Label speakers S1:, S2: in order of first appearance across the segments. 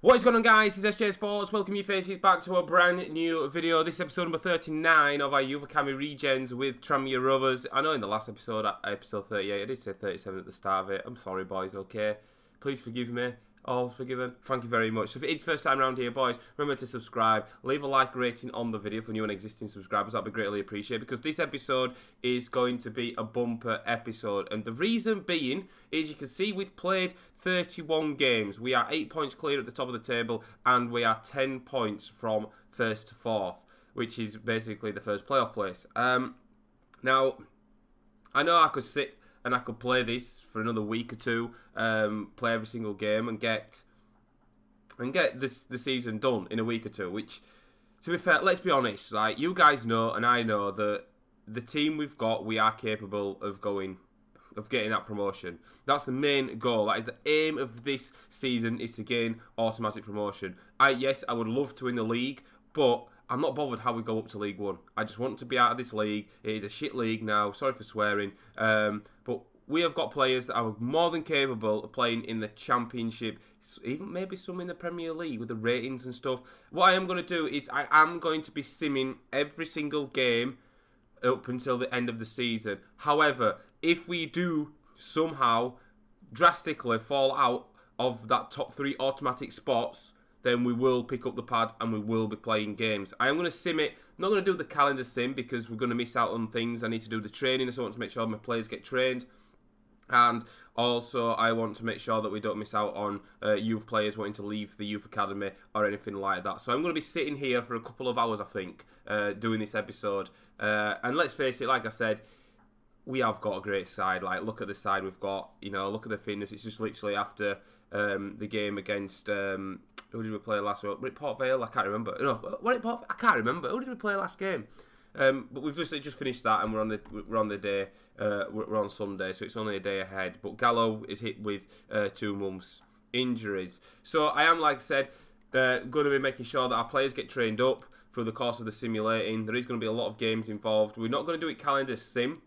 S1: What is going on, guys? It's SJHSports. Welcome you faces back to a brand new video. This is episode number 39 of our Youth Academy Regens with Tranmere Rovers. I know in the last episode, episode 38, I did say 37 at the start of it. I'm sorry, boys, okay? Please forgive me. All forgiven. Thank you very much. So if it's first time around here, boys, remember to subscribe. Leave a like rating on the video for new and existing subscribers. That'd be greatly appreciated, because this episode is going to be a bumper episode. And the reason being is, you can see we've played 31 games. We are 8 points clear at the top of the table, and we are 10 points from first to fourth, which is basically the first playoff place. Now, I know I could sit and I could play this for another week or two, play every single game and get the season done in a week or two. Which, to be fair, let's be honest, right? You guys know and I know that the team we've got, we are capable of getting that promotion. That's the main goal. That is the aim of this season, is to gain automatic promotion. Yes, I would love to win the league, but I'm not bothered how we go up to League One. I just want to be out of this league. It is a shit league now. Sorry for swearing. But we have got players that are more than capable of playing in the Championship, even maybe some in the Premier League with the ratings and stuff. What I am going to do is I am going to be simming every single game up until the end of the season. However, if we do somehow drastically fall out of that top 3 automatic spots, then we will pick up the pad and we will be playing games. I am going to sim it. I'm not going to do the calendar sim because we're going to miss out on things. I need to do the training, so I want to make sure my players get trained. And also, I want to make sure that we don't miss out on youth players wanting to leave the youth academy or anything like that. So I'm going to be sitting here for a couple of hours, I think, doing this episode. And let's face it, like I said, we have got a great side. Like, look at the side we've got. You know, look at the fitness. It's just literally after the game against who did we play last week? Was it Port Vale? I can't remember. No, what it Port? I can't remember. Who did we play last game? But we've just finished that, and we're on the day. We're on Sunday, so it's only a day ahead. But Gallo is hit with 2 months injuries. So I am, like I said, going to be making sure that our players get trained up through the course of the simulating. There is going to be a lot of games involved. We're not going to do it calendar sim.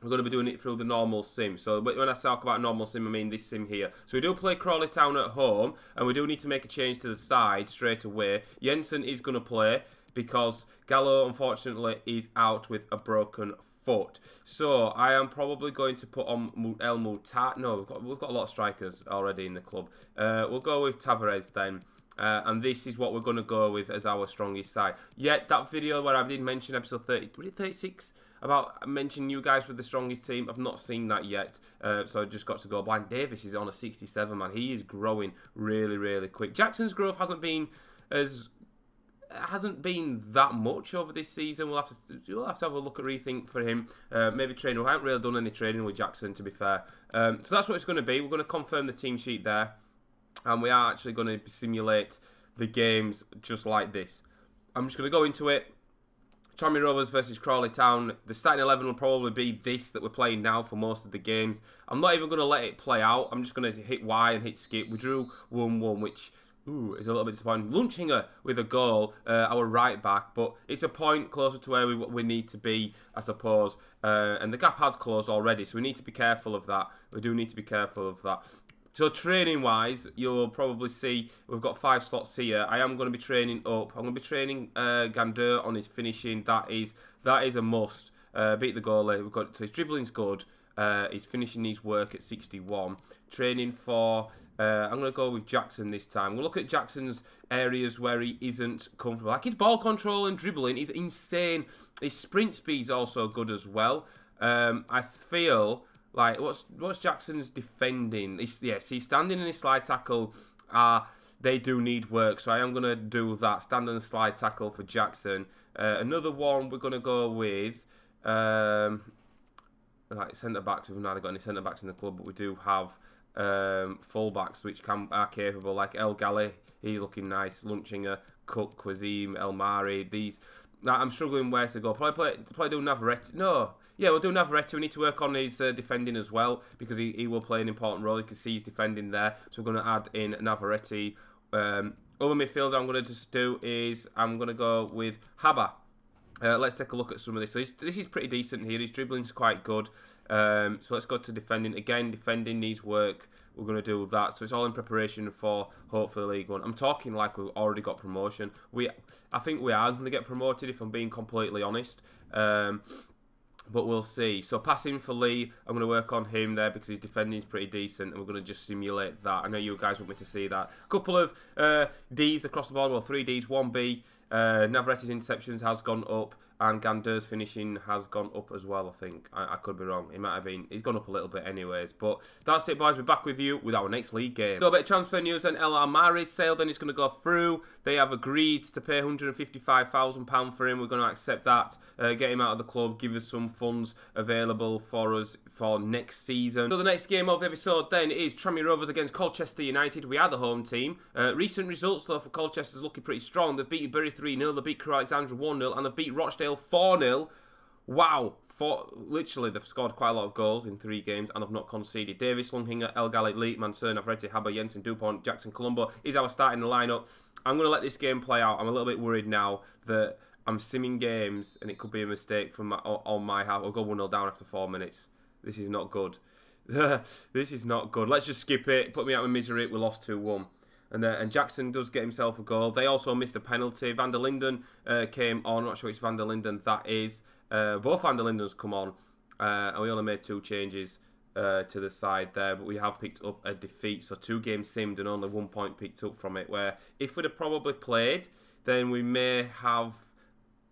S1: We're going to be doing it through the normal sim. So when I talk about normal sim, I mean this sim here. So we do play Crawley Town at home, and we do need to make a change to the side straight away. Jensen is going to play because Gallo, unfortunately, is out with a broken foot. So I am probably going to put on El Mutat. No, we've got a lot of strikers already in the club. We'll go with Tavares then. And this is what we're going to go with as our strongest side. Yet that video where I did mention episode 30, was it 36? About mentioning you guys with the strongest team. I've not seen that yet, so I just got to go blind. Davis is on a 67, man. He is growing really, really quick. Jackson's growth hasn't been that much over this season. We'll have to have a look at rethink for him. Maybe training. I haven't really done any training with Jackson, to be fair. So that's what it's going to be. We're going to confirm the team sheet there, and we are actually going to simulate the games just like this. I'm just going to go into it. Tranmere Rovers versus Crawley Town. The starting 11 will probably be this that we're playing now for most of the games. I'm not even going to let it play out. I'm just going to hit Y and hit skip. We drew 1-1, which is a little bit disappointing. Lunchinger with a goal, our right back, but it's a point closer to where we need to be, I suppose. And the gap has closed already, so we need to be careful of that. We do need to be careful of that. So training-wise, you'll probably see we've got 5 slots here. I am going to be training up. I'm going to be training Gander on his finishing. That is a must. Beat the goalie. So his dribbling's good. He's finishing his work at 61. Training for... I'm going to go with Jackson this time. We'll look at Jackson's areas where he isn't comfortable. Like, his ball control and dribbling is insane. His sprint speed's also good as well. I feel... Like, what's Jackson's defending? Yes, he's standing in his slide tackle. They do need work, so I am going to do that. Stand and slide tackle for Jackson. Another one we're going to go with, like centre-backs. We've not got any centre-backs in the club, but we do have full-backs which are capable, like El Gali. He's looking nice. Lunchinger, Cook, Quazim, El Mari. These... Now, I'm struggling where to go. Probably do Navarrete. No. Yeah, we'll do Navarrete. We need to work on his defending as well, because he will play an important role. You can see he's defending there. So we're going to add in Navarrete. Other midfielder I'm going to just do is I'm going to go with Haba. Let's take a look at some of this. So this is pretty decent here. His dribbling's quite good. So let's go to defending. Again, defending needs work. We're going to do that. So it's all in preparation for, hopefully, League One. I'm talking like we've already got promotion. I think we are going to get promoted, if I'm being completely honest. But we'll see. So passing for Lee, I'm going to work on him there because his defending is pretty decent, and we're going to just simulate that. I know you guys want me to see that. A couple of Ds across the board, well, 3 Ds, 1 B. Navarrete's interceptions has gone up, and Gander's finishing has gone up as well, I think. I could be wrong. It might have been. He's gone up a little bit anyways. But that's it, boys. We're back with you with our next league game. So a bit of transfer news then. El Amari's sale then is going to go through. They have agreed to pay £155,000 for him. We're going to accept that. Get him out of the club. Give us some funds available for us for next season. So the next game of the episode then is Tranmere Rovers against Colchester United. We are the home team. Recent results though for Colchester's looking pretty strong. They've beat Bury 3-0. They beat Crewe Alexandra 1-0. And they've beat Rochdale 4-0. Wow. Literally, they've scored quite a lot of goals in 3 games and they've not conceded. Davis, Lunghinger, El Galit, Leet, Mansour, Navarrete, Haber, Jensen, Dupont, Jackson, Colombo is our starting lineup. I'm going to let this game play out. I'm a little bit worried now that I'm simming games and it could be a mistake from on my half. We'll go 1-0 down after 4 minutes. This is not good. This is not good. Let's just skip it. Put me out of misery. We lost 2-1. And Jackson does get himself a goal. They also missed a penalty. Van der Linden came on. I'm not sure which Van der Linden that is. Both Van der Lindens come on. And we only made 2 changes to the side there. But we have picked up a defeat. So 2 games simmed and only 1 point picked up from it. Where if we'd have probably played, then we may have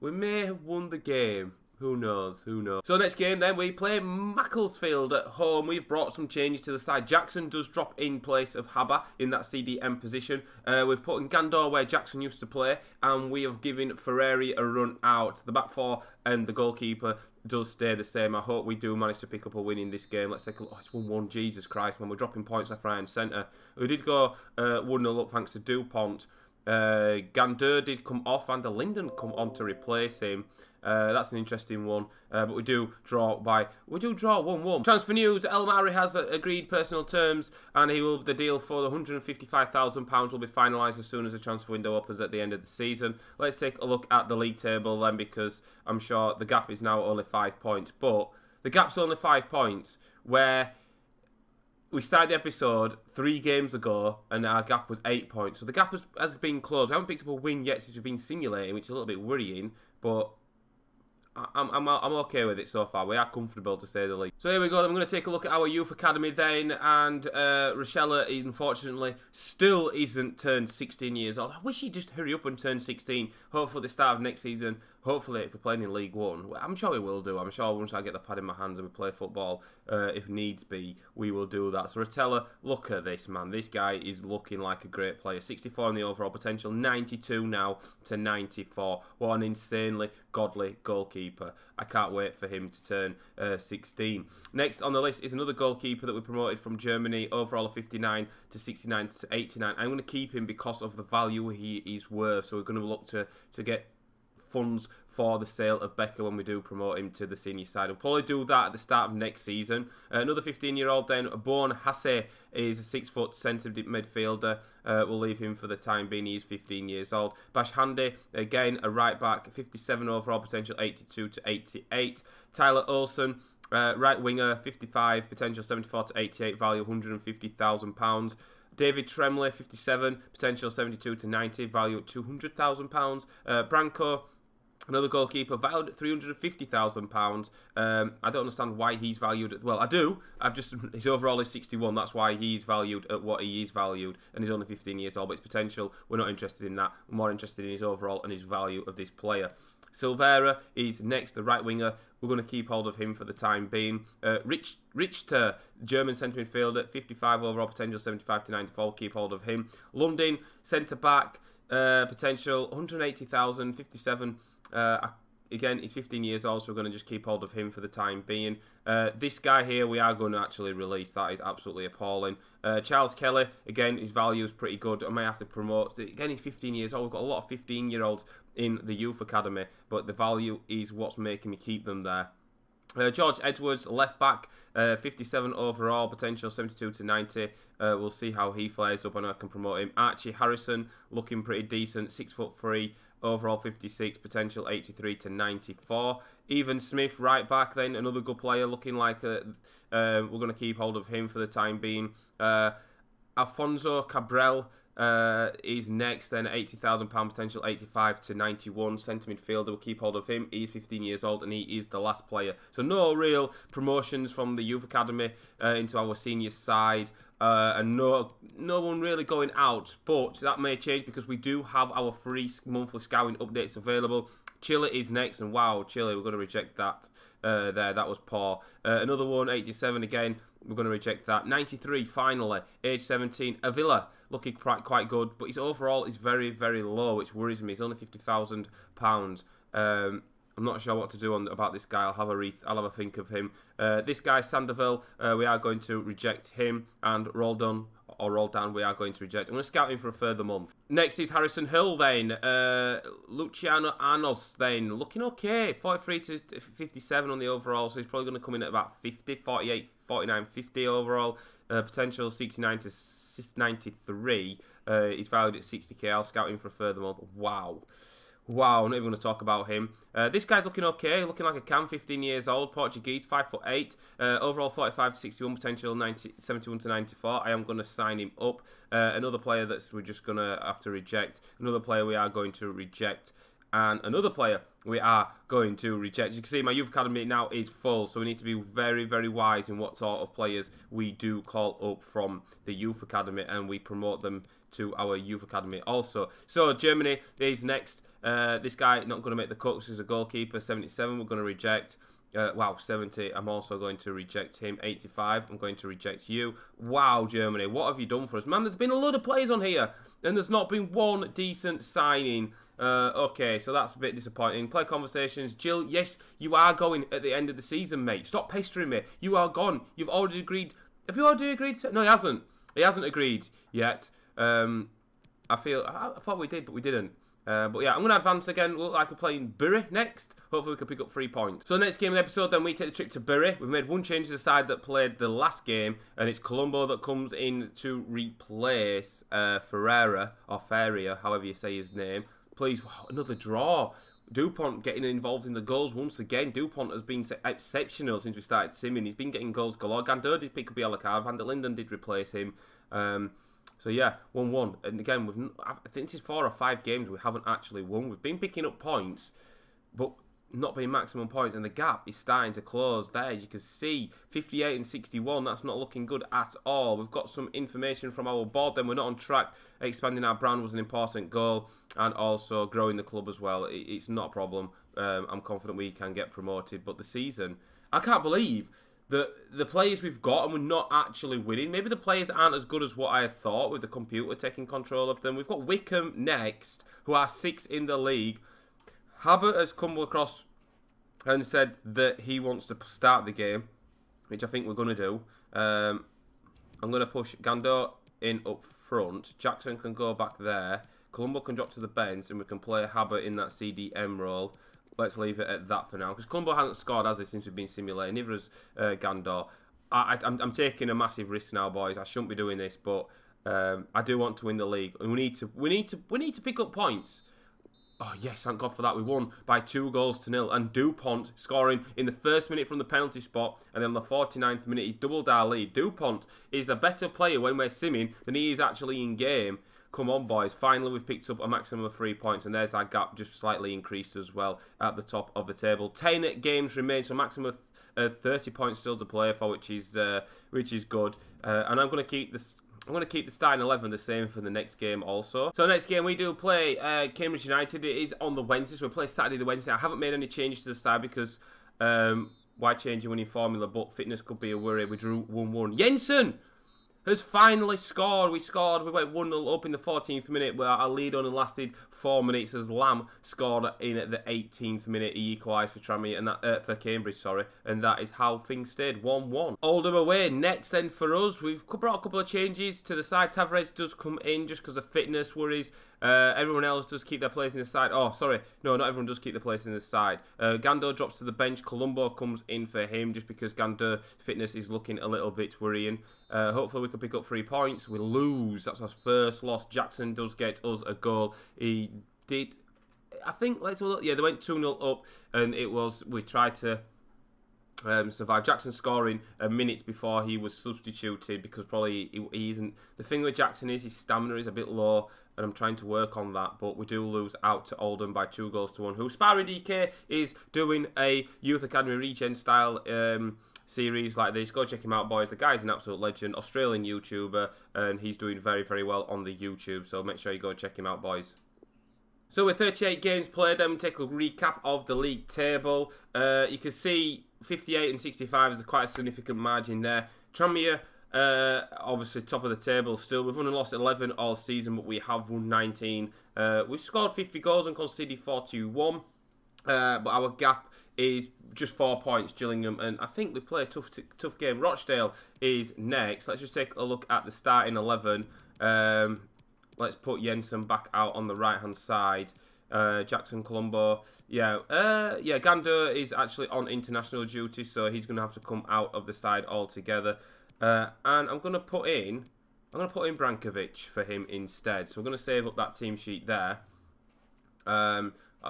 S1: won the game. Who knows? Who knows? So next game then, we play Macclesfield at home. We've brought some changes to the side. Jackson does drop in place of Haber in that CDM position. We've put in Gandor where Jackson used to play. And we have given Ferrari a run out. The back 4 and the goalkeeper does stay the same. I hope we do manage to pick up a win in this game. Let's take a look. Oh, it's 1-1. Jesus Christ, man. We're dropping points left, right and centre. We did go 1-0 up thanks to Dupont. Gander did come off and Linden come on to replace him. That's an interesting one, but we do draw 1-1. Transfer news: El Mari has agreed personal terms, and the deal for the £155,000 will be finalised as soon as the transfer window opens at the end of the season. Let's take a look at the league table then, because I'm sure the gap is now only 5 points, but the gap's only 5 points where we started the episode 3 games ago and our gap was 8 points. So the gap has been closed. We haven't picked up a win yet since we've been simulating, which is a little bit worrying, but I'm okay with it so far. We are comfortable, to say the least. So here we go. I'm going to take a look at our youth academy then, and Rochelle, unfortunately, still isn't turned 16 years old. I wish he'd just hurry up and turn 16. Hopefully, at the start of next season, hopefully, if we're playing in League One, I'm sure we will do. I'm sure once I get the pad in my hands and we play football, if needs be, we will do that. So Rotella, look at this, man. This guy is looking like a great player. 64 in the overall potential, 92 now to 94. What an insanely godly goalkeeper. I can't wait for him to turn 16. Next on the list is another goalkeeper that we promoted from Germany, overall of 59 to 69 to 89. I'm going to keep him because of the value he is worth. So we're going to look to get funds for the sale of Becker when we do promote him to the senior side. We'll probably do that at the start of next season. Another 15-year-old then, Born Hasse, is a 6-foot centre midfielder. We'll leave him for the time being. He's 15 years old. Bash Handy, again, a right back, 57 overall potential, 82 to 88. Tyler Olsen, right winger, 55, potential 74 to 88, value £150,000. David Tremley, 57, potential 72 to 90, value at £200,000. Branco, another goalkeeper, valued at £350,000. I don't understand why he's valued at... Well, I do. His overall is 61. That's why he's valued at what he is valued. And he's only 15 years old. But his potential, we're not interested in that. We're more interested in his overall and his value of this player. Silvera is next, the right winger. We're going to keep hold of him for the time being. Richter, German centre midfielder, 55 overall potential, 75 to 94. Keep hold of him. Lundin, centre back, potential 180,000, 57. Again, he's 15 years old, so we're going to just keep hold of him for the time being. This guy here, we are going to actually release. That is absolutely appalling. Charles Kelly, again, his value is pretty good. I may have to promote. Again, he's 15 years old. We've got a lot of 15-year-olds in the youth academy, but the value is what's making me keep them there. George Edwards, left back, 57 overall, potential 72 to 90. We'll see how he flares up and I can promote him. Archie Harrison, looking pretty decent, 6'3", overall 56, potential 83 to 94. Even Smith, right back, then another good player, looking like we're going to keep hold of him for the time being. Alfonso Cabral is next, then £80,000 potential, 85 to 91. Centre midfielder, we'll keep hold of him. He's 15 years old and he is the last player. So no real promotions from the youth academy into our senior side, and no one really going out. But that may change because we do have our free monthly scouting updates available. Chile is next, and wow, Chile, we're going to reject that. That was poor. Another one, 87 again. We're going to reject that. 93, finally, age 17. Avila, looking quite good, but his overall is very, very low, which worries me. He's only £50,000. I'm not sure what to do about this guy. I'll have a think of him. This guy, Sandoval, we are going to reject him, and Roldan, we are going to reject. I'm going to scout him for a further month. Next is Harrison Hill then. Luciano Arnos then. Looking okay. 43 to 57 on the overall, so he's probably going to come in at about 50, 48, 49, 50 overall. Potential 69 to 93. He's valued at 60k. I'll scout him for a further month. Wow. Wow, I'm not even going to talk about him. This guy's looking okay, looking like a cam, 15 years old, Portuguese, 5'8", overall 45 to 61, potential 71 to 94. I am going to sign him up. Another player that we're just going to have to reject. Another player we are going to reject. And another player we are going to reject. As you can see, my youth academy now is full, so we need to be very, very wise in what sort of players we do call up from the youth academy, and we promote them to our youth academy also. So Germany is next. This guy not going to make the cut because he's a goalkeeper. 77 we're going to reject. Wow, 70 I'm also going to reject him. 85 I'm going to reject you. Wow, Germany, what have you done for us? Man, there's been a load of players on here and there's not been one decent signing. Okay, so that's a bit disappointing. Play conversations. Jill, yes, you are going at the end of the season, mate. Stop pestering me. You are gone. You've already agreed. Have you already agreed? No, he hasn't. He hasn't agreed yet. I thought we did, but we didn't. But yeah, I'm going to advance again. Look like we're playing Bury next. Hopefully we can pick up 3 points. So next game of the episode, then we take the trip to Bury. We've made one change to the side that played the last game, and it's Colombo that comes in to replace Ferreira, or Feria, however you say his name. Please, wow, another draw. Dupont getting involved in the goals once again. Dupont has been exceptional since we started simming. He's been getting goals galore. Gandor did pick up a yellow card. Van der Linden did replace him. So yeah, 1-1. And again, I think this is 4 or 5 games we haven't actually won. We've been picking up points, but not being maximum points. And the gap is starting to close there. As you can see, 58 and 61. That's not looking good at all. We've got some information from our board. Then we're not on track. Expanding our brand was an important goal. And also growing the club as well. It's not a problem. I'm confident we can get promoted. But the season, I can't believe the players we've got and we're not actually winning. Maybe the players aren't as good as what I thought with the computer taking control of them. We've got Wickham next, who are 6th in the league. Habert has come across and said that he wants to start the game, which I think we're going to do. I'm going to push Gandor in up front. Jackson can go back there. Colombo can drop to the bench and we can play Habert in that CDM role. Let's leave it at that for now. Because Colombo hasn't scored, has he, since we've been simulating. Neither has Gandor. I'm taking a massive risk now, boys. I shouldn't be doing this, but I do want to win the league. And we need to pick up points. Oh, yes, thank God for that. We won by 2-0. And Dupont scoring in the first minute from the penalty spot. And then on the 49th minute, he's doubled our lead. Dupont is the better player when we're simming than he is actually in game. Come on, boys. Finally, we've picked up a maximum of 3 points. And there's our gap just slightly increased as well at the top of the table. 10 games remain, so maximum of 30 points still to play for, which is good. And I'm going to keep this. I'm going to keep the starting 11 the same for the next game also. So next game we do play Cambridge United. It is on the Wednesday, so we play Saturday the Wednesday. I haven't made any changes to the side because why change your winning formula? But fitness could be a worry. We drew 1-1. Jensen! has finally scored. We went 1-0 up in the 14th minute, but our lead only lasted 4 minutes as Lamb scored in at the 18th minute. He equalised for Tranmere, and that for Cambridge, sorry, and that is how things stayed 1-1. Oldham away next then for us. We've brought a couple of changes to the side. Tavares does come in just because of fitness worries. Everyone else does keep their place in the side. Oh, sorry. No, not everyone does keep their place in the side. Gando drops to the bench. Colombo comes in for him just because Gando's fitness is looking a little bit worrying. Hopefully we can pick up 3 points. We lose. That's our first loss. Jackson does get us a goal. He did, I think, let's have a look. Yeah, they went 2-0 up, and it was, we tried to survive. Jackson scoring minutes before he was substituted because probably he isn't. The thing with Jackson is his stamina is a bit low, and I'm trying to work on that, but we do lose out to Oldham by 2-1. Who Sparring DK is doing a Youth Academy Regen style series like this. Go check him out, boys. The guy's an absolute legend, Australian YouTuber, and he's doing very, very well on the YouTube, so make sure you go check him out, boys. So with 38 games played, then we take a recap of the league table. You can see 58 and 65 is quite a significant margin there. Tranmere, obviously top of the table still. We've only lost 11 all season, but we have won 19. We've scored 50 goals and conceded 41. But our gap is just 4 points, Gillingham, and I think we play a tough game. Rochdale is next. Let's just take a look at the starting 11. Let's put Jensen back out on the right-hand side. Jackson, Colombo. Yeah, Gando is actually on international duty, so he's going to have to come out of the side altogether. And I'm going to put in Brankovic for him instead. So we're going to save up that team sheet there.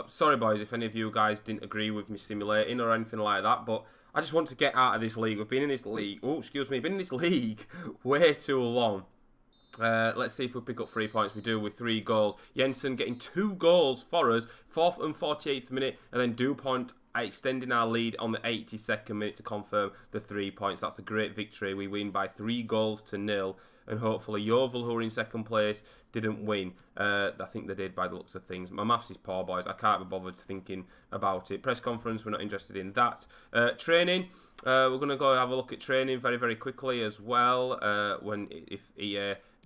S1: Sorry, boys, if any of you guys didn't agree with me simulating or anything like that, but I just want to get out of this league. We've been in this league. Oh, excuse me, been in this league way too long. Let's see if we pick up 3 points. We do with 3 goals. Jensen getting 2 goals for us, 4th and 48th minute, and then DuPont extending our lead on the 82nd minute to confirm the 3 points. That's a great victory. We win by 3-0, and hopefully Yeovil, who are in second place, didn't win. I think they did by the looks of things. My maths is poor, boys. I can't be bothered thinking about it. Press conference, we're not interested in that. Training, we're going to go have a look at training very, very quickly as well,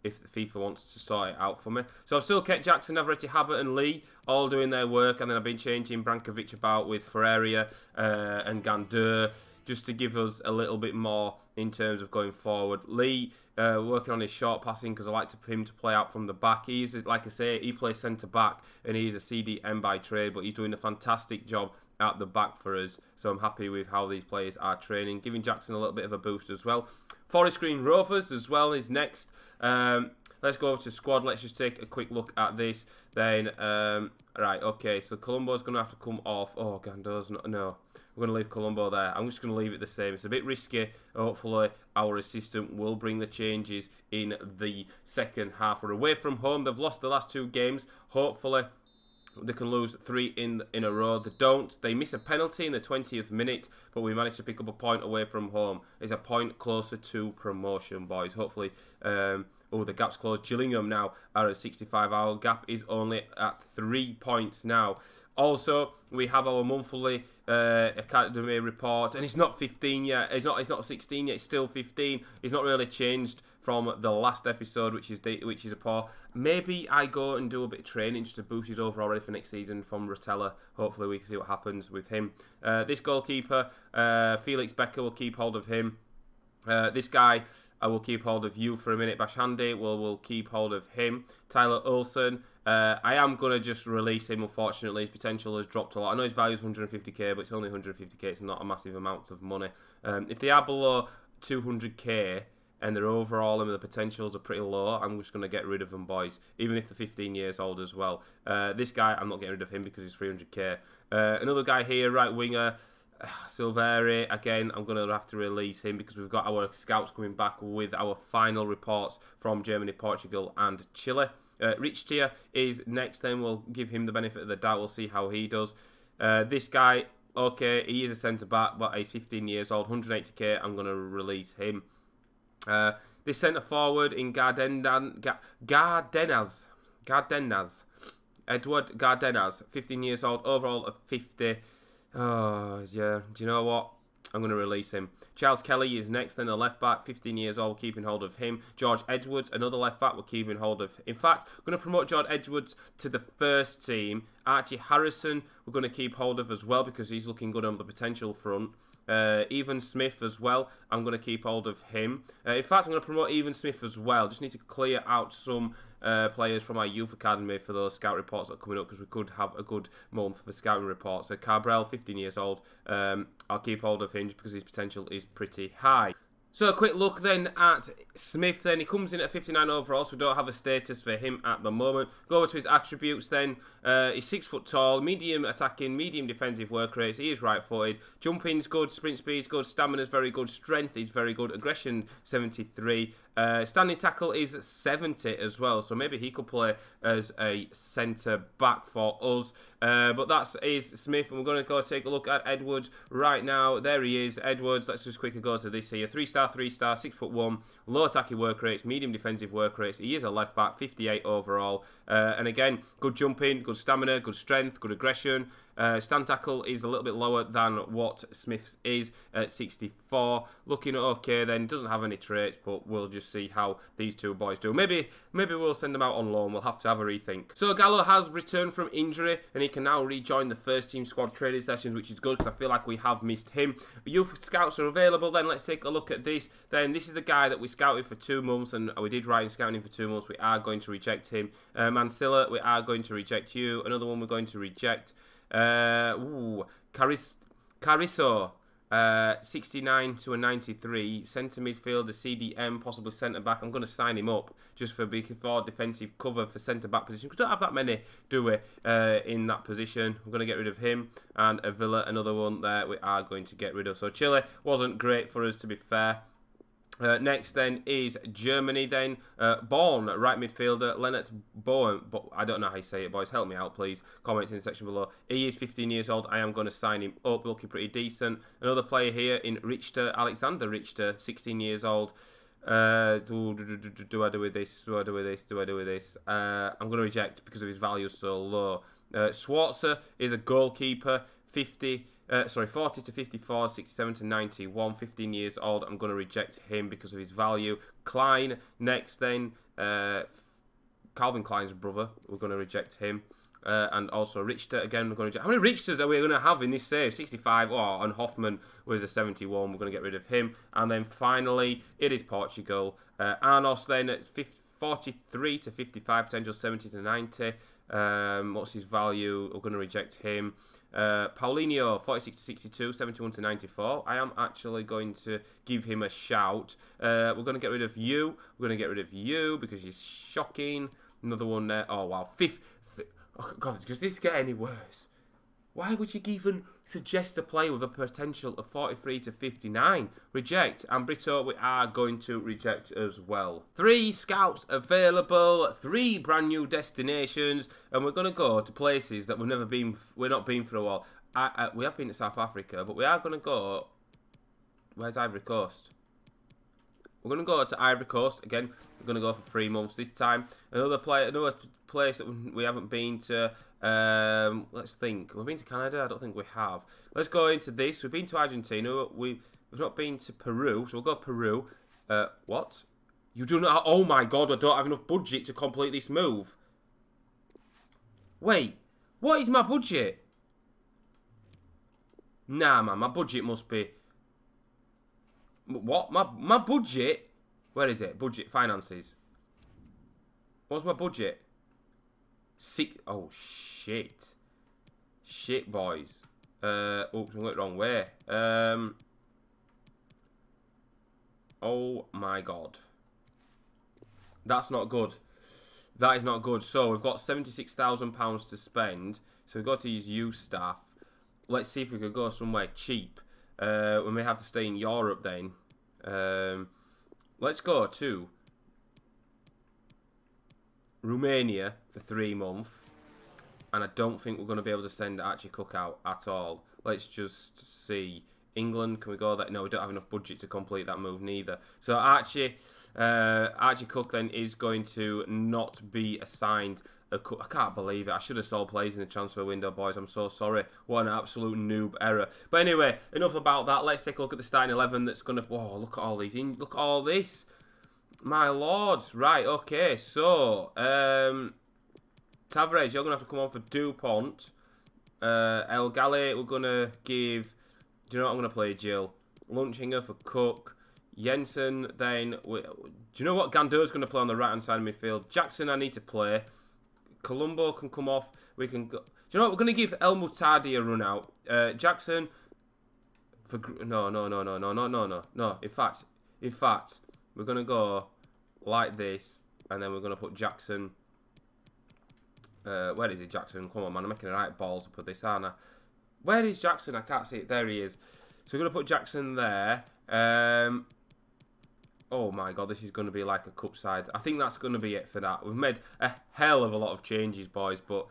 S1: if FIFA wants to sort it out for me. So I've still kept Jackson, Navarrete, Habert and Lee all doing their work, and then I've been changing Brankovic about with Ferreira and Gandeur just to give us a little bit more in terms of going forward. Lee working on his short passing because I like him to play out from the back. He's, like I say, he plays centre back and he's a CDM by trade, but he's doing a fantastic job at the back for us, so I'm happy with how these players are training, giving Jackson a little bit of a boost as well. Forest Green Rovers as well is next. Let's go over to squad. Let's just take a quick look at this. Then, right, okay, so Colombo's going to have to come off. Oh, Gando's not, no. We're going to leave Colombo there. I'm just going to leave it the same. It's a bit risky. Hopefully, our assistant will bring the changes in the second half. We're away from home. They've lost the last 2 games. Hopefully, they can lose 3 in a row. They don't. They miss a penalty in the 20th minute, but we managed to pick up a point away from home. It's a point closer to promotion, boys. Hopefully, oh, the gap's closed. Gillingham now are at 65. Our gap is only at 3 points now. Also, we have our monthly academy report, and it's not 15 yet. It's not 16 yet. It's still 15. It's not really changed from the last episode, which is a poor. Maybe I go and do a bit of training just to boost his overall ready for next season from Rotella. Hopefully, we can see what happens with him. This goalkeeper, Felix Becker, will keep hold of him. This guy, I will keep hold of you for a minute. Bashandi, we'll keep hold of him. Tyler Olsen, I am going to just release him, unfortunately. His potential has dropped a lot. I know his value is 150k, but it's only 150k. It's not a massive amount of money. If they are below 200k and their overall and the potentials are pretty low, I'm just going to get rid of them, boys. Even if they're 15 years old as well. This guy, I'm not getting rid of him because he's 300k. Another guy here, right winger, Silveri, again, I'm going to have to release him because we've got our scouts coming back with our final reports from Germany, Portugal and Chile. Rich Tier is next, then we'll give him the benefit of the doubt. We'll see how he does. This guy, okay, he is a centre-back, but he's 15 years old, 180k. I'm going to release him. This centre-forward in Gardenas, Edward Gardenas, 15 years old, overall of 50. Oh, yeah, do you know what? I'm going to release him. Charles Kelly is next, then the left back, 15 years old, keeping hold of him. George Edwards, another left back, we're keeping hold of. In fact, we're going to promote George Edwards to the first team. Archie Harrison, we're going to keep hold of as well because he's looking good on the potential front. Evan Smith as well, I'm going to keep hold of him. In fact, I'm going to promote Evan Smith as well. Just need to clear out some players from our youth academy for those scout reports that are coming up because we could have a good month for scouting reports. So Cabral, 15 years old, I'll keep hold of him just because his potential is pretty high. So a quick look then at Smith then. He comes in at 59 overall, so we don't have a status for him at the moment. Go over to his attributes then. He's 6 foot tall, medium attacking, medium defensive work rates. He is right-footed. Jumping's good, sprint speed's good, stamina's very good, strength is very good, aggression 73. Standing tackle is 70 as well, so maybe he could play as a centre-back for us. But that is Smith, and we're going to go take a look at Edwards right now. There he is, Edwards. Let's just quickly go to this here. 3-star, 3-star, 6'1", low attacking work rates, medium defensive work rates. He is a left-back, 58 overall. And again, good jumping, good stamina, good strength, good aggression. Stand tackle is a little bit lower than what Smith's is at 64. Looking okay then, doesn't have any traits, but we'll just see how these two boys do. Maybe we'll send them out on loan. We'll have to have a rethink. So Gallo has returned from injury and he can now rejoin the first team squad training sessions, which is good because I feel like we have missed him. Youth scouts are available then. Let's take a look at this. Then this is the guy that we scouted for 2 months and we did right in scouting him for 2 months. We are going to reject him. Mansilla, we are going to reject you. Another one we're going to reject. Cariso, 69 to a 93, centre midfielder, CDM, possibly centre back. I'm going to sign him up just for defensive cover for centre back position. We don't have that many, do we, in that position. We're going to get rid of him. And Avila, another one there we are going to get rid of. So Chile wasn't great for us, to be fair. Next then is Germany then. Born right midfielder, Lennart Bowen. I don't know how you say it, boys. Help me out, please. Comments in the section below. He is 15 years old. I am going to sign him up. Looking pretty decent. Another player here in Richter, Alexander Richter, 16 years old. Do I do with this? Do I do with this? Do I do with this? I'm going to reject because of his value so low. Schwarzer is a goalkeeper, 40 to 54, 67 to 91, 15 years old. I'm going to reject him because of his value. Klein, next then. Calvin Klein's brother. We're going to reject him. And also Richter, again, we're going to reject. How many Richters are we going to have in this save? 65. Oh, and Hoffman was a 71. We're going to get rid of him. And then finally, it is Portugal. Arnos then at 43 to 55, potential 70 to 90. What's his value? We're going to reject him. Paulinho, 46 to 62, 71 to 94. I am actually going to give him a shout. We're going to get rid of you. We're going to get rid of you because you're shocking. Another one there. Oh, wow. Oh, God, does this get any worse? Why would you even suggest a player with a potential of 43 to 59? Reject. And Brito, we are going to reject as well. 3 scouts available, 3 brand new destinations, and we're going to go to places that we've never been. We're not been for a while. We have been to South Africa, but we are going to go. Where's Ivory Coast? We're going to go to Ivory Coast again. We're going to go for 3 months this time. Another place that we haven't been to. Let's think. We've been to Canada. I don't think we have. Let's go into this. We've been to Argentina. We've not been to Peru, so we'll go Peru. What? You do not? Oh my God! I don't have enough budget to complete this move. Wait, what is my budget? Nah, man, my budget must be. What? My budget? Where is it? Budget finances. What's my budget? 6. Oh shit. Shit, boys. Oops, I went the wrong way. Oh my God. That's not good. That is not good. So we've got £76,000 to spend. So we've got to use youth staff. Let's see if we could go somewhere cheap. We may have to stay in Europe then. Let's go to Romania for 3 months. And I don't think we're going to be able to send Archie Cook out at all. Let's just see. England, can we go there? No, we don't have enough budget to complete that move neither. So Archie Cook then is going to not be assigned I can't believe it. I should have sold players in the transfer window, boys. I'm so sorry. What an absolute noob error. But anyway, enough about that. Let's take a look at the starting 11 that's going to... Oh, look at all these. Look at all this. My lords. Right, okay. So, Tavares, you're going to have to come on for Dupont. El Gale, we're going to give... Do you know what I'm going to play, Jill? Lunchinger for Cook. Jensen, then... Do you know what? Gando's going to play on the right-hand side of midfield. Jackson, I need to play. Colombo can come off. We can go... Do you know what? We're going to give El Mutardi a run out. Jackson... For... No. In fact, we're going to go like this. And then we're going to put Jackson... where is he, Jackson? Come on, man. I'm making the right balls to put this, aren't I? Where is Jackson? I can't see it. There he is. So we're going to put Jackson there. Oh my god, this is going to be like a cup side. I think that's going to be it for that. We've made a hell of a lot of changes, boys, but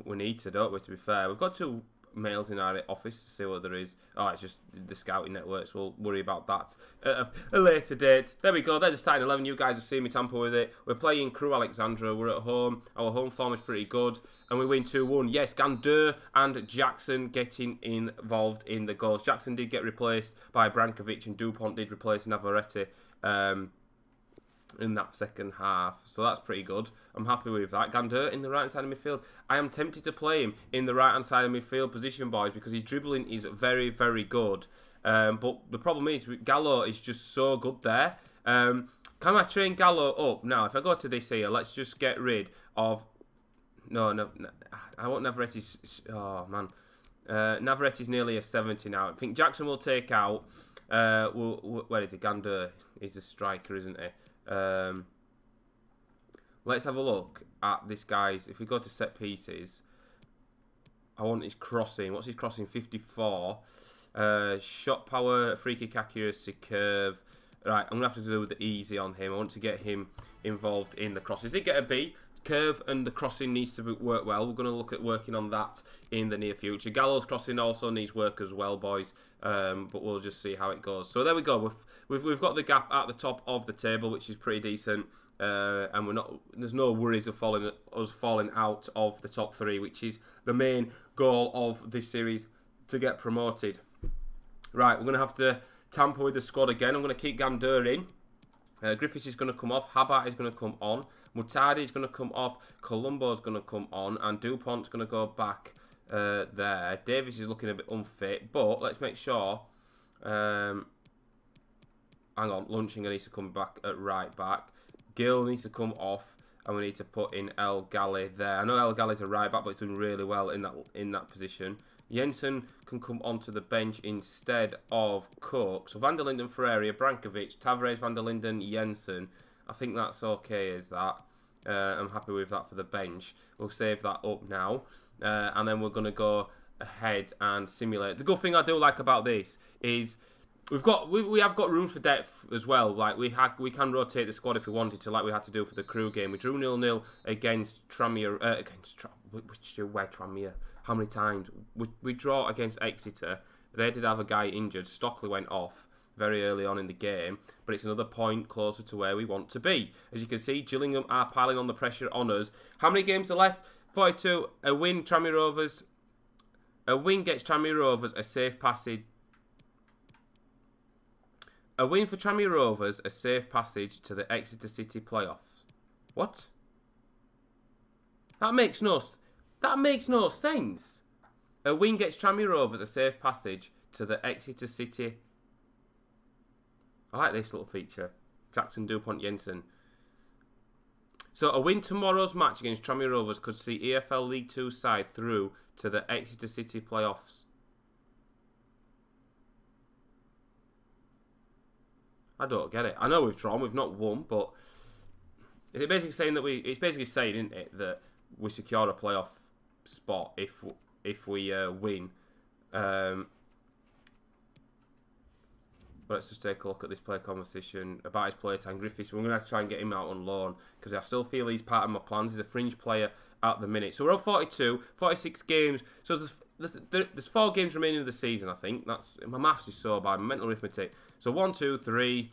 S1: we need to, don't we, to be fair. We've got 2 males in our office to see what there is. Oh, it's just the scouting networks. We'll worry about that at a later date. There we go. There's the starting 11. You guys have seen me tamper with it. We're playing Crew Alexandra. We're at home. Our home form is pretty good. And we win 2-1. Yes, Gandeur and Jackson getting involved in the goals. Jackson did get replaced by Brankovic and Dupont did replace Navarrete in that second half. So that's pretty good. I'm happy with that. Gandeur in the right-hand side of midfield. I am tempted to play him in the right-hand side of midfield position, boys, because his dribbling is very, very good. But the problem is, Gallo is just so good there. Can I train Gallo up? Now, if I go to this here, let's just get rid of... No, I want Navarrete's... Oh, man. Navarrete's nearly a 70 now. I think Jackson will take out... where is he? Gandeur. He's a striker, isn't he? Let's have a look at this guy's... If we go to set pieces... I want his crossing. What's his crossing? 54. Shot power, free kick accuracy, curve. Right, I'm going to have to do the easy on him. I want to get him involved in the crosses. Did get a B. Curve and the crossing needs to work well. We're going to look at working on that in the near future. Gallo's crossing also needs work as well, boys. But we'll just see how it goes. So there we go. We've got the gap at the top of the table, which is pretty decent. And we're not. There's no worries of falling out of the top 3, which is the main goal of this series, to get promoted. Right, we're going to have to tamper with the squad again. I'm going to keep Gandeur in. Griffiths is going to come off. Habat is going to come on. Mutardi is going to come off. Colombo is going to come on. And Dupont's going to go back there. Davis is looking a bit unfit. But let's make sure... hang on. Lunchinger needs to come back at right back. Gill needs to come off. And we need to put in El Gale there. I know El Gale's a right back, but he's doing really well in that position. Jensen can come onto the bench instead of Cook. So Van der Linden, Ferreira, Brankovic, Tavares, Van der Linden, Jensen. I think that's okay, is that? I'm happy with that for the bench. We'll save that up now. And then we're going to go ahead and simulate. The good thing I do like about this is we have got room for depth as well. Like we can rotate the squad if we wanted to, like we had to do for the Crew game. We drew 0-0 against Tranmere. Where Tranmere? How many times? We draw against Exeter. They did have a guy injured. Stockley went off very early on in the game, but it's another point closer to where we want to be. As you can see, Gillingham are piling on the pressure on us. How many games are left? 42. A win, Tranmere Rovers. A win gets Tranmere Rovers a safe passage. A win for Tranmere Rovers, a safe passage to the Exeter City playoffs. What? That makes no sense. A win gets Tranmere Rovers a safe passage to the Exeter City. I like this little feature. Jackson, Dupont, Jensen. So a win tomorrow's match against Tranmere Rovers could see EFL League 2 side through to the Exeter City playoffs. I don't get it. I know we've drawn, we've not won, but is it basically saying that it's basically saying, isn't it, that we secure a playoff spot if we win. Let's just take a look at this play conversation about his playtime. Griffiths, we're going to have to try and get him out on loan because I still feel he's part of my plans. He's a fringe player at the minute. So we're on 42, 46 games. So there's 4 games remaining of the season, I think. My maths is so bad, my mental arithmetic. So 1, 2, 3,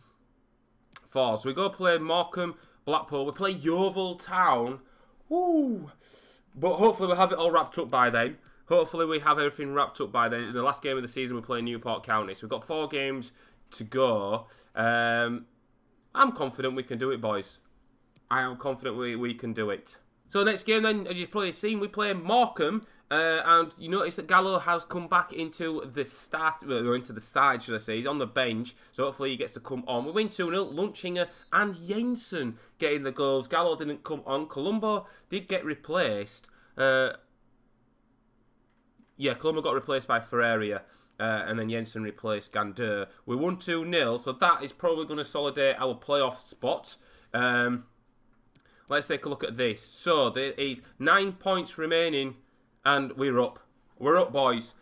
S1: 4. So we go play Morecambe, Blackpool. We play Yeovil Town. Ooh. But hopefully we'll have it all wrapped up by then. Hopefully we have everything wrapped up by then. In the last game of the season, we're playing Newport County. So we've got 4 games to go. I'm confident we can do it, boys. I am confident we can do it. So next game then, as you've probably seen, we play Morecambe. And you notice that Gallo has come back into the into the side, should I say. He's on the bench, so hopefully he gets to come on. We win 2-0. Lunchinger and Jensen getting the goals. Gallo didn't come on. Colombo did get replaced. Yeah, Colombo got replaced by Ferreira. And then Jensen replaced Gander. We won 2-0, so that is probably going to solidate our playoff spot. Let's take a look at this. So there is 9 points remaining. And we're up. We're up, boys.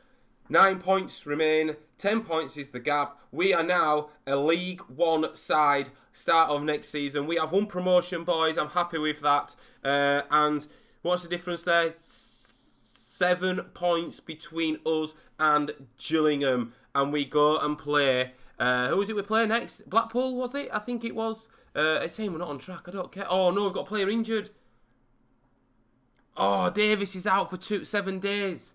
S1: 9 points remain. 10 points is the gap. We are now a League One side. Start of next season. We have 1 promotion, boys. I'm happy with that. And what's the difference there? 7 points between us and Gillingham. And we go and play. Who is it we play next? Blackpool, was it? I think it was. It's saying we're not on track. I don't care. Oh, no, we've got a player injured. Oh, Davis is out for 7 days.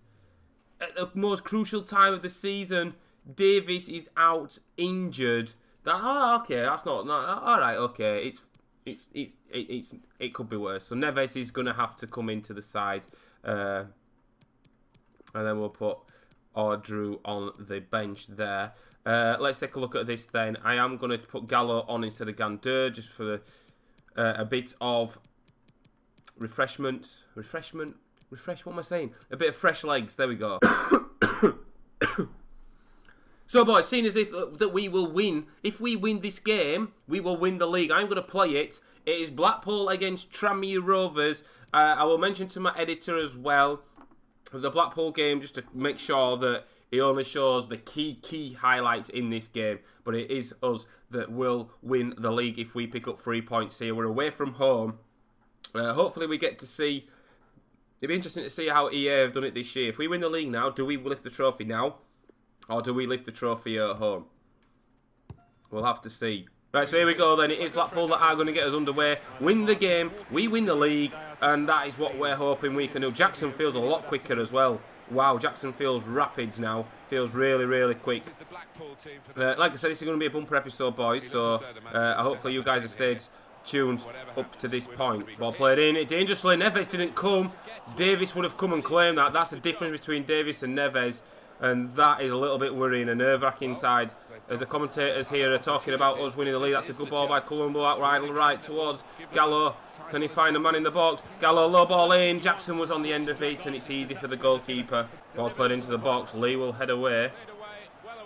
S1: At the most crucial time of the season, Davis is out injured. Okay, that's not all right. Okay, it could be worse. So Neves is gonna have to come into the side, and then we'll put Drew on the bench there. Let's take a look at this then. I am gonna put Gallo on instead of Gander just for a bit of refreshment. What am I saying? A bit of fresh legs. There we go. So, boys, seeing as if that we will win, if we win this game, we will win the league. I'm going to play it. It is Blackpool against Tranmere Rovers. I will mention to my editor as well the Blackpool game just to make sure that it only shows the key highlights in this game. But it is us that will win the league if we pick up 3 points here. We're away from home. Hopefully we get to see. It'd be interesting to see how EA have done it this year. If we win the league now, do we lift the trophy now? Or do we lift the trophy at home? We'll have to see. Right, so here we go then. It is Blackpool that are going to get us underway. Win the game, we win the league, and that is what we're hoping we can do. Jackson feels a lot quicker as well. Wow, Jackson feels rapid now. Feels really, really quick. Like I said, this is going to be a bumper episode, boys. So hopefully you guys have stayed tuned up to this point. Ball played in it dangerously. Neves didn't come. Davis would have come and claimed that. That's the difference between Davis and Neves, and that is a little bit worrying, a nerve-wracking side. As the commentators here are talking about us winning the league. That's a good ball by Colombo out right towards Gallo. Can he find a man in the box? Gallo, low ball in. Jackson was on the end of it, and it's easy for the goalkeeper. Ball's played into the box. Lee will head away.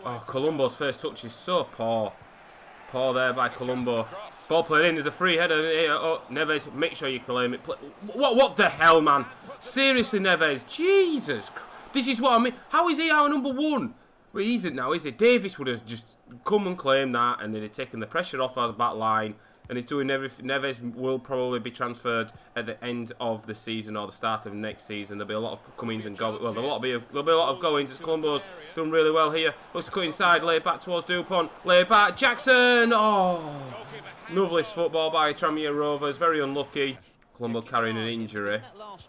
S1: Oh, Colombo's first touch is so poor. Poor there by Colombo. Ball played in. There's a free header here. Oh, Neves, make sure you claim it. What the hell, man? Seriously, Neves. Jesus. This is what I mean. How is he our number 1? Well, he isn't now, is it? Davis would have just come and claimed that, and they'd have taken the pressure off our back line. And he's doing everything. Neves will probably be transferred at the end of the season or the start of next season. There'll be a lot of comings and goings. Well, there'll be a lot of goings. As Colombo's done really well here. Looks to cut inside, lay it back towards Dupont. Lay it back, Jackson! Oh! Lovely football by Tranmere Rovers. Very unlucky. Colombo carrying an injury.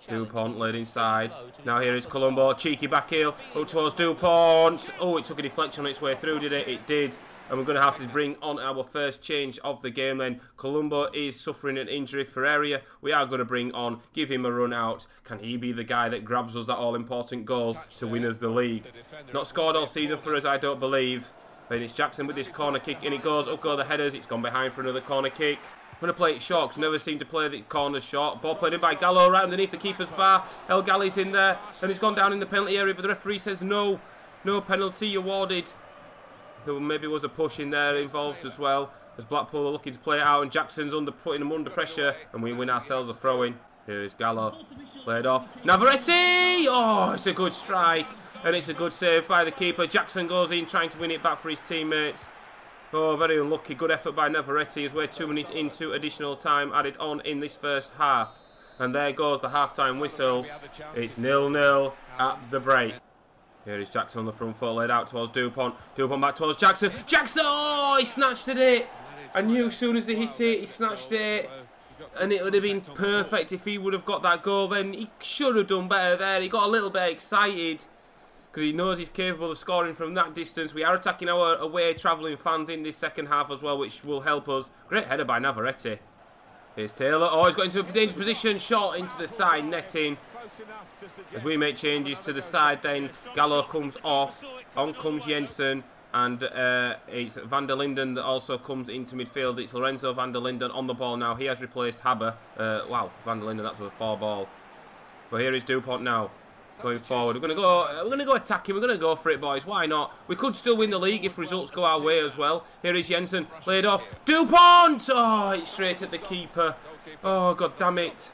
S1: Dupont laid inside. Now here is Colombo. Cheeky back heel. Up towards Dupont. Oh, it took a deflection on its way through, did it? It did. And we're going to have to bring on our first change of the game then. Colombo is suffering an injury. Ferreira, we are going to bring on. Give him a run out. Can he be the guy that grabs us that all-important goal to win us the league? Not scored all season for us, I don't believe. Then it's Jackson with this corner kick. In it goes. Up go the headers. It's gone behind for another corner kick. I'm going to play it short because never seem to play the corners short. Ball played in by Gallo right underneath the keeper's bar. El Galli's in there. And it's gone down in the penalty area, but the referee says no. No penalty awarded. There maybe was a push in there involved as well. As Blackpool are looking to play it out, and Jackson's putting them under pressure, and we win ourselves a throw-in. Here is Gallo. Played off. Navarrete! Oh, it's a good strike. And it's a good save by the keeper. Jackson goes in trying to win it back for his teammates. Oh, very unlucky. Good effort by Navarrete as we're 2 minutes into additional time added on in this first half. And there goes the half-time whistle. It's 0-0 at the break. Here is Jackson on the front foot, laid out towards Dupont. Dupont back towards Jackson. Jackson! Oh, he snatched at it. I knew as soon as they hit it, he snatched it. And it would have been perfect if he would have got that goal. Then he should have done better there. He got a little bit excited because he knows he's capable of scoring from that distance. We are attacking our away travelling fans in this second half as well, which will help us. Great header by Navarrete. Here's Taylor. Oh, he's got into a dangerous position. Shot into the side netting. As we make changes to the side, then Gallo comes off. On comes Jensen. And it's Van der Linden that also comes into midfield. It's Lorenzo Van der Linden on the ball now. He has replaced Haber. Wow, Van der Linden, that's a poor ball. But here is Dupont now. Going forward. We're gonna go attacking. We're gonna go for it, boys. Why not? We could still win the league if results go our way as well. Here is Jensen. Laid off. Dupont! Oh, it's straight at the keeper. Oh, god damn it.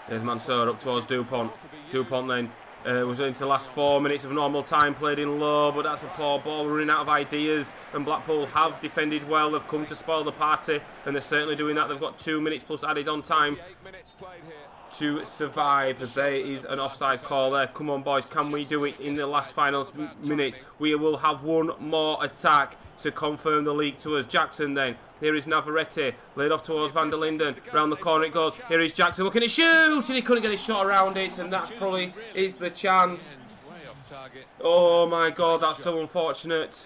S1: There's Mansour up towards Dupont. Dupont then. Was into the last 4 minutes of normal time, played in low, but that's a poor ball. We're running out of ideas, and Blackpool have defended well. They've come to spoil the party, and they're certainly doing that. They've got 2 minutes plus added on time to survive, as there is an offside call there. Come on, boys, can we do it in the last final minutes? We will have one more attack to confirm the league to us. Jackson then. Here is Navarrete, laid off towards Van der Linden. Round the corner it goes. Here is Jackson looking to shoot, and he couldn't get his shot around it, and that's probably is the chance. Oh my god, that's so unfortunate.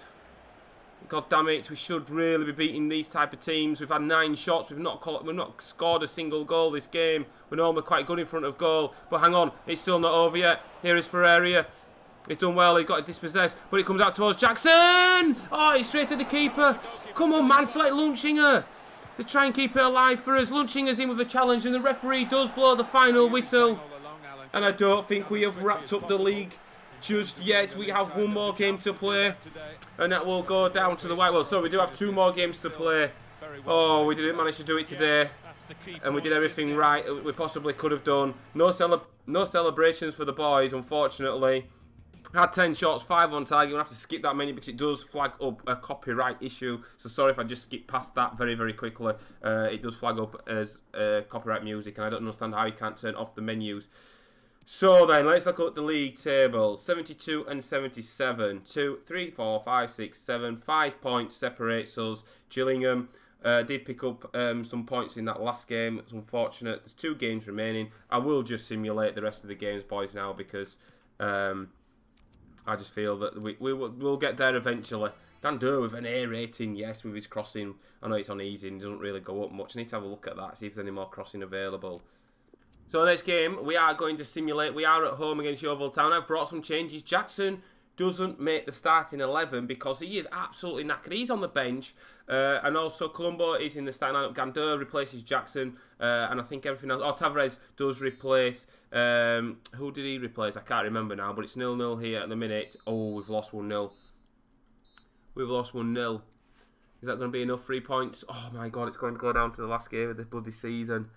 S1: God damn it, we should really be beating these type of teams. We've had 9 shots, we've not scored a single goal this game. We're normally quite good in front of goal, but hang on, it's still not over yet. Here is Ferreira. He's done well, he got it dispossessed, but it comes out towards Jackson! Oh, he's straight to the keeper. Come on, man, select Lunchinger to try and keep it alive for us. Lunchinger's in with a challenge, and the referee does blow the final whistle. And I don't think we have wrapped up the league just yet. We have one more game to play, and that will go down to the white. Well, so we do have 2 more games to play. Oh, we didn't manage to do it today, and we did everything right we possibly could have done. No celebrations for the boys, unfortunately. Had 10 shots, 5 on target. We're going to have to skip that many because it does flag up a copyright issue. So sorry if I just skip past that very, very quickly. It does flag up as copyright music, and I don't understand how you can't turn off the menus. So then, let's look at the league table. 72 and 77. 2, 3, 4, 5, 6, 7. 5 points separates us. Gillingham did pick up some points in that last game. It's unfortunate. There's 2 games remaining. I will just simulate the rest of the games, boys, now, because I just feel that we'll get there eventually. Dandur with an A rating, yes, with his crossing. I know it's on easy and doesn't really go up much. I need to have a look at that, see if there's any more crossing available. So next game, we are going to simulate. We are at home against Yeovil Town. I've brought some changes. Jackson doesn't make the starting 11 because he is absolutely knackered. He's on the bench. And also Colombo is in the starting lineup. Gandur replaces Jackson. And I think everything else. Oh, Tavares does replace. Who did he replace? I can't remember now. But it's 0-0 here at the minute. Oh, we've lost 1-0. We've lost 1-0. Is that going to be enough 3 points? Oh my god, it's going to go down to the last game of the bloody season.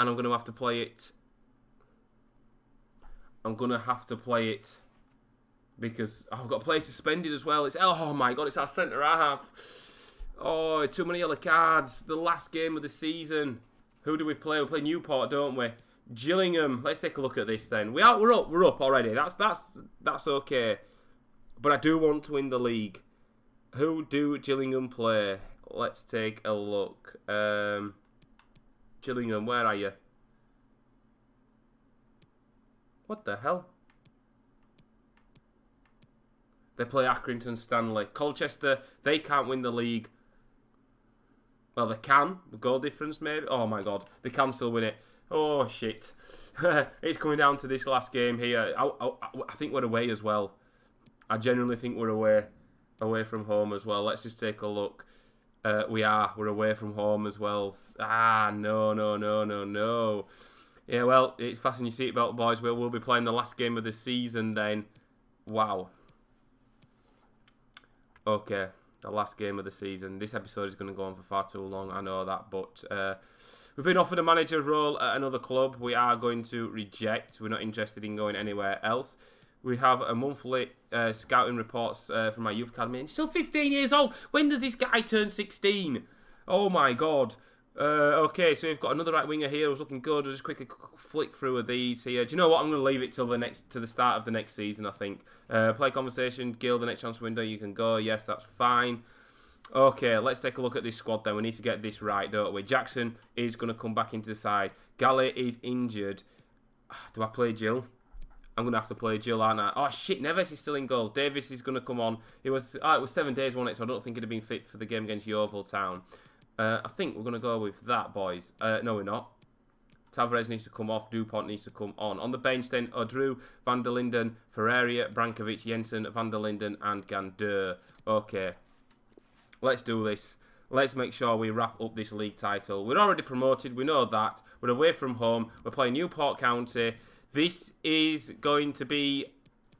S1: And I'm going to have to play it. I'm going to have to play it. Because I've got to play suspended as well. It's, oh my god, it's our centre half. Oh, too many yellow cards. The last game of the season. Who do we play? We play Newport, don't we? Gillingham. Let's take a look at this then. We're up already. That's okay. But I do want to win the league. Who do Gillingham play? Let's take a look. Gillingham, where are you? What the hell? They play Accrington Stanley. Colchester, they can't win the league. Well, they can. The goal difference, maybe. Oh, my God. They can still win it. Oh, shit. It's coming down to this last game here. I think we're away as well. I genuinely think we're away from home as well. Let's just take a look. We're away from home as well. Ah, no. Yeah, well, it's fasten your seatbelt, boys. We'll be playing the last game of the season then. Wow. Okay, the last game of the season. This episode is going to go on for far too long, I know that, but we've been offered a manager role at another club. We are going to reject. We're not interested in going anywhere else. We have a monthly scouting reports from our youth academy. And he's still 15 years old. When does this guy turn 16? Oh my god. Okay, so we've got another right winger here who's looking good. We'll just quickly flick through of these here. Do you know what? I'm going to leave it till the start of the next season, I think. Play conversation. Gil, the next transfer window, you can go. Yes, that's fine. Okay, let's take a look at this squad then. We need to get this right, don't we? Jackson is going to come back into the side. Galley is injured. Do I play Jill? I'm going to have to play Jill, aren't I? Oh, shit, Neves is still in goals. Davis is going to come on. It was 7 days, wasn't it? So I don't think he'd have been fit for the game against Yeovil Town. I think we're going to go with that, boys. No, we're not. Tavares needs to come off. Dupont needs to come on. On the bench then, Odru, Van der Linden, Ferreira, Brankovic, Jensen, Van der Linden and Gandeur. Okay. Let's do this. Let's make sure we wrap up this league title. We're already promoted. We know that. We're away from home. We're playing Newport County. This is going to be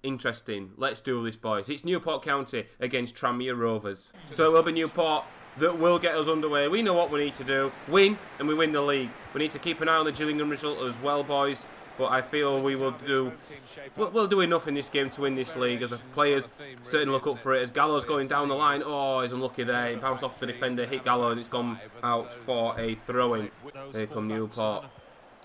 S1: interesting. Let's do this, boys. It's Newport County against Tranmere Rovers. So it will be Newport that will get us underway. We know what we need to do. Win, and we win the league. We need to keep an eye on the Gillingham result as well, boys. But I feel we will do... We'll do enough in this game to win this league. As the players certainly look up for it. As Gallo's going down the line. Oh, he's unlucky there. He bounced off the defender, hit Gallo, and it's gone out for a throw-in. Here come Newport.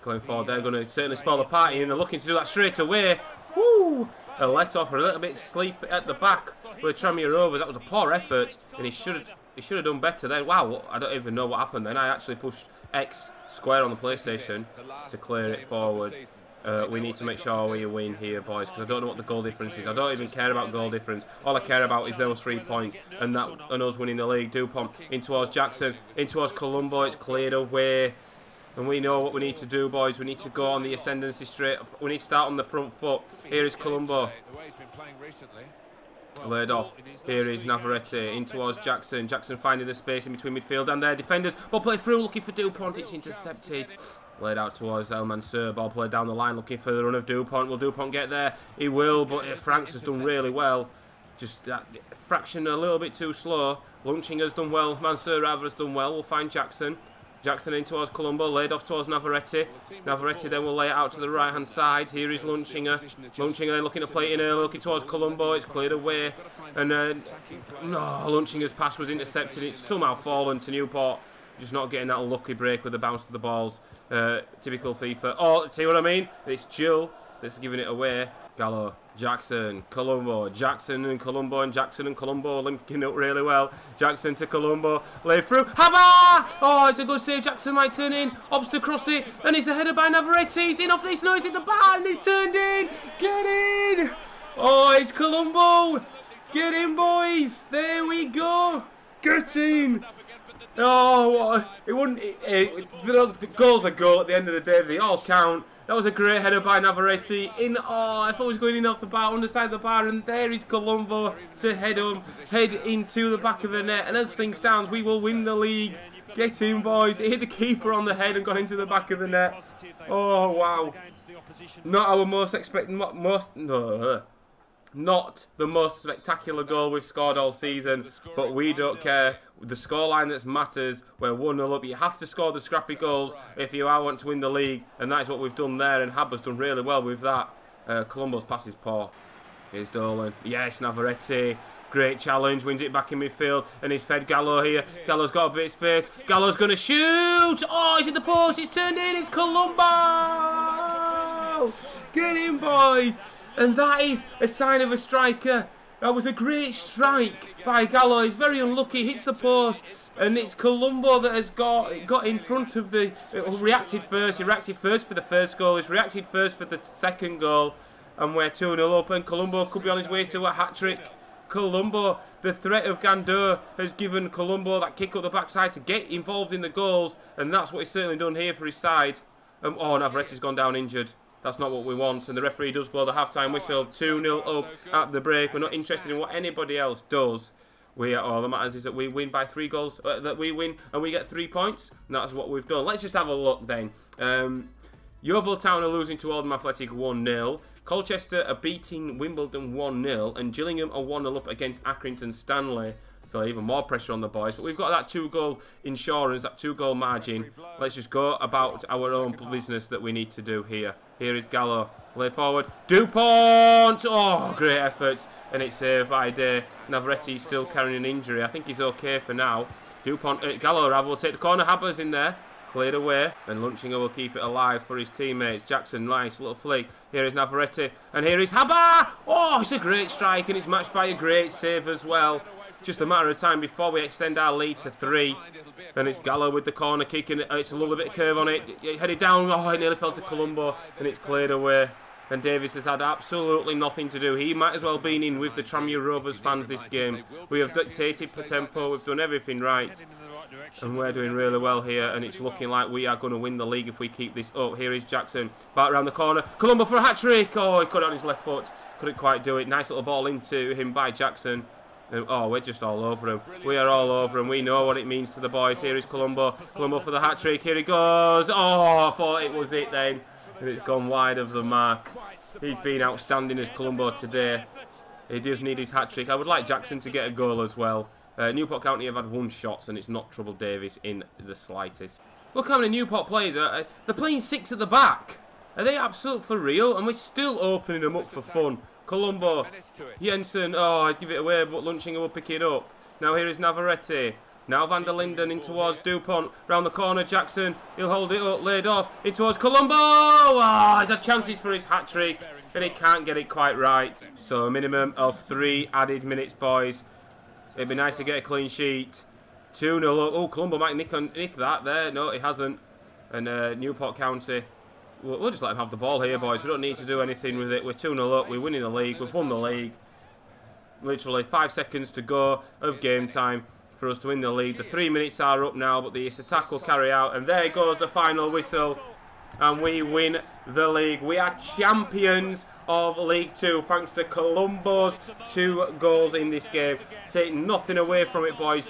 S1: Going forward, they're going to certainly spoil the party, and they're looking to do that straight away. Woo! A let off, a little bit sleep at the back with Tranmere Rovers. That was a poor effort, and he should have done better then. Wow, I don't even know what happened then. I actually pushed X square on the PlayStation to clear it forward. We need to make sure we win here, boys, because I don't know what the goal difference is. I don't even care about goal difference. All I care about is those 3 points and us winning the league. Dupont in towards Jackson, in towards Colombo. It's cleared away. And we know what we need to do, boys. We need to go on the ascendancy straight. We need to start on the front foot. Here is Colombo. Laid off. Here is Navarrete in towards Jackson. Jackson finding the space in between midfield and their defenders. Ball played through, looking for Dupont. It's intercepted. Laid out towards El Mansur. Ball played down the line, looking for the run of Dupont. Will Dupont get there? He will, but Franks has done really well. Just that fraction a little bit too slow. Lunching has done well. Mansur rather has done well. We'll find Jackson. Jackson in towards Colombo, laid off towards Navarrete. Navarrete then will lay it out to the right-hand side. Here is Lunchinger. Lunchinger then looking to play it in early, looking towards Colombo. It's cleared away. And no, Lunchinger's pass was intercepted. It's somehow fallen to Newport. Just not getting that unlucky break with the bounce of the balls. Typical FIFA. Oh, see what I mean? It's Jill that's giving it away. Gallo, Jackson, Colombo, Jackson and Colombo, and Jackson and Colombo linking up really well. Jackson to Colombo, laid through. Haba! Oh, it's a good save. Jackson might turn in, opts to cross it, and it's a header by Navarrete. He's in off this, no, he's in the bar, and he's turned in. Get in! Oh, it's Colombo. Get in, boys. There we go. Get in. Oh, it wouldn't. The goals are goal at the end of the day. They all count. That was a great header by Navarrete. I thought he was going in off the bar, underside the bar, and there is Colombo to head into the back of the net. And as things stand, we will win the league. Get in, boys. It hit the keeper on the head and got into the back of the net. Oh, wow. Not our most not the most spectacular goal we've scored all season, but we don't care. The scoreline that matters, we're 1-0 up. You have to score the scrappy goals if you want to win the league, and that's what we've done there, and Habba's done really well with that. Colombo's pass is poor. Here's Dolan. Yes, Navarrete. Great challenge, wins it back in midfield, and he's fed Gallo here. Gallo's got a bit of space. Gallo's going to shoot. Oh, he's in the post. It's turned in. It's Colombo. Get in, boys. And that is a sign of a striker. That was a great strike by Gallo. He's very unlucky, hits the post, and it's Colombo that has got in front of the... reacted first. He reacted first for the first goal. He's reacted first for the second goal, and we're 2-0 up, and Colombo could be on his way to a hat-trick. Colombo, the threat of Gandeur has given Colombo that kick up the backside to get involved in the goals, and that's what he's certainly done here for his side. Oh, Navarrete's gone down injured. That's not what we want, and the referee does blow the half-time whistle. 2-0 up at the break. We're not interested in what anybody else does. All that matters is that we win by 3 goals, that we win and we get 3 points, and that's what we've done. Let's just have a look then. Yeovil Town are losing to Oldham Athletic 1-0. Colchester are beating Wimbledon 1-0, and Gillingham are 1-0 up against Accrington Stanley. So even more pressure on the boys. But we've got that 2-goal insurance, that 2-goal margin. Let's just go about our own business that we need to do here. Here is Gallo. Lay forward. Dupont! Oh, great efforts. And it's saved by Day. Navarrete is still carrying an injury. I think he's okay for now. Dupont, Gallo will take the corner. Habba's in there. Cleared away. And Lunchinger will keep it alive for his teammates. Jackson, nice little flick. Here is Navarrete. And here is Habba! Oh, it's a great strike. And it's matched by a great save as well. just a matter of time before we extend our lead to 3. And it's Gallo with the corner kick, and it's a little bit of curve on it. Headed down, oh, it nearly fell to Colombo, and it's cleared away. And Davis has had absolutely nothing to do. He might as well have been in with the Tranmere Rovers fans this game. We have dictated for tempo, we've done everything right. And we're doing really well here, and it's looking like we are going to win the league if we keep this up. Here is Jackson, back around the corner. Colombo for a hat-trick. Oh, he cut it on his left foot. Couldn't quite do it. Nice little ball into him by Jackson. Oh, we're just all over him. We are all over him. We know what it means to the boys. Here is Colombo. Colombo for the hat-trick. Here he goes. Oh, I thought it was it then. And it's gone wide of the mark. He's been outstanding as Colombo today. He does need his hat-trick. I would like Jackson to get a goal as well. Newport County have had 1 shot, and it's not troubled Davis in the slightest. Look how many Newport players are. They're playing 6 at the back. Are they absolute for real? And we're still opening them up for fun. Colombo, Jensen, oh, he's give it away, but Lunchinger will pick it up. Now here is Navarrete. Now Van der Linden in towards Dupont. Round the corner, Jackson. He'll hold it up, laid off. In towards Colombo. Oh, he's had chances for his hat-trick, and he can't get it quite right. So a minimum of 3 added minutes, boys. It'd be nice to get a clean sheet. 2-0 up. Oh, Colombo might nick that there. No, he hasn't. And Newport County, we'll just let him have the ball here, boys. We don't need to do anything with it. We're 2-0 up. We're winning the league. We've won the league. Literally 5 seconds to go of game time for us to win the league. The 3 minutes are up now, but the attack will carry out. And there goes the final whistle. And we win the league. We are champions of League 2 thanks to Colombo's 2 goals in this game. Take nothing away from it, boys.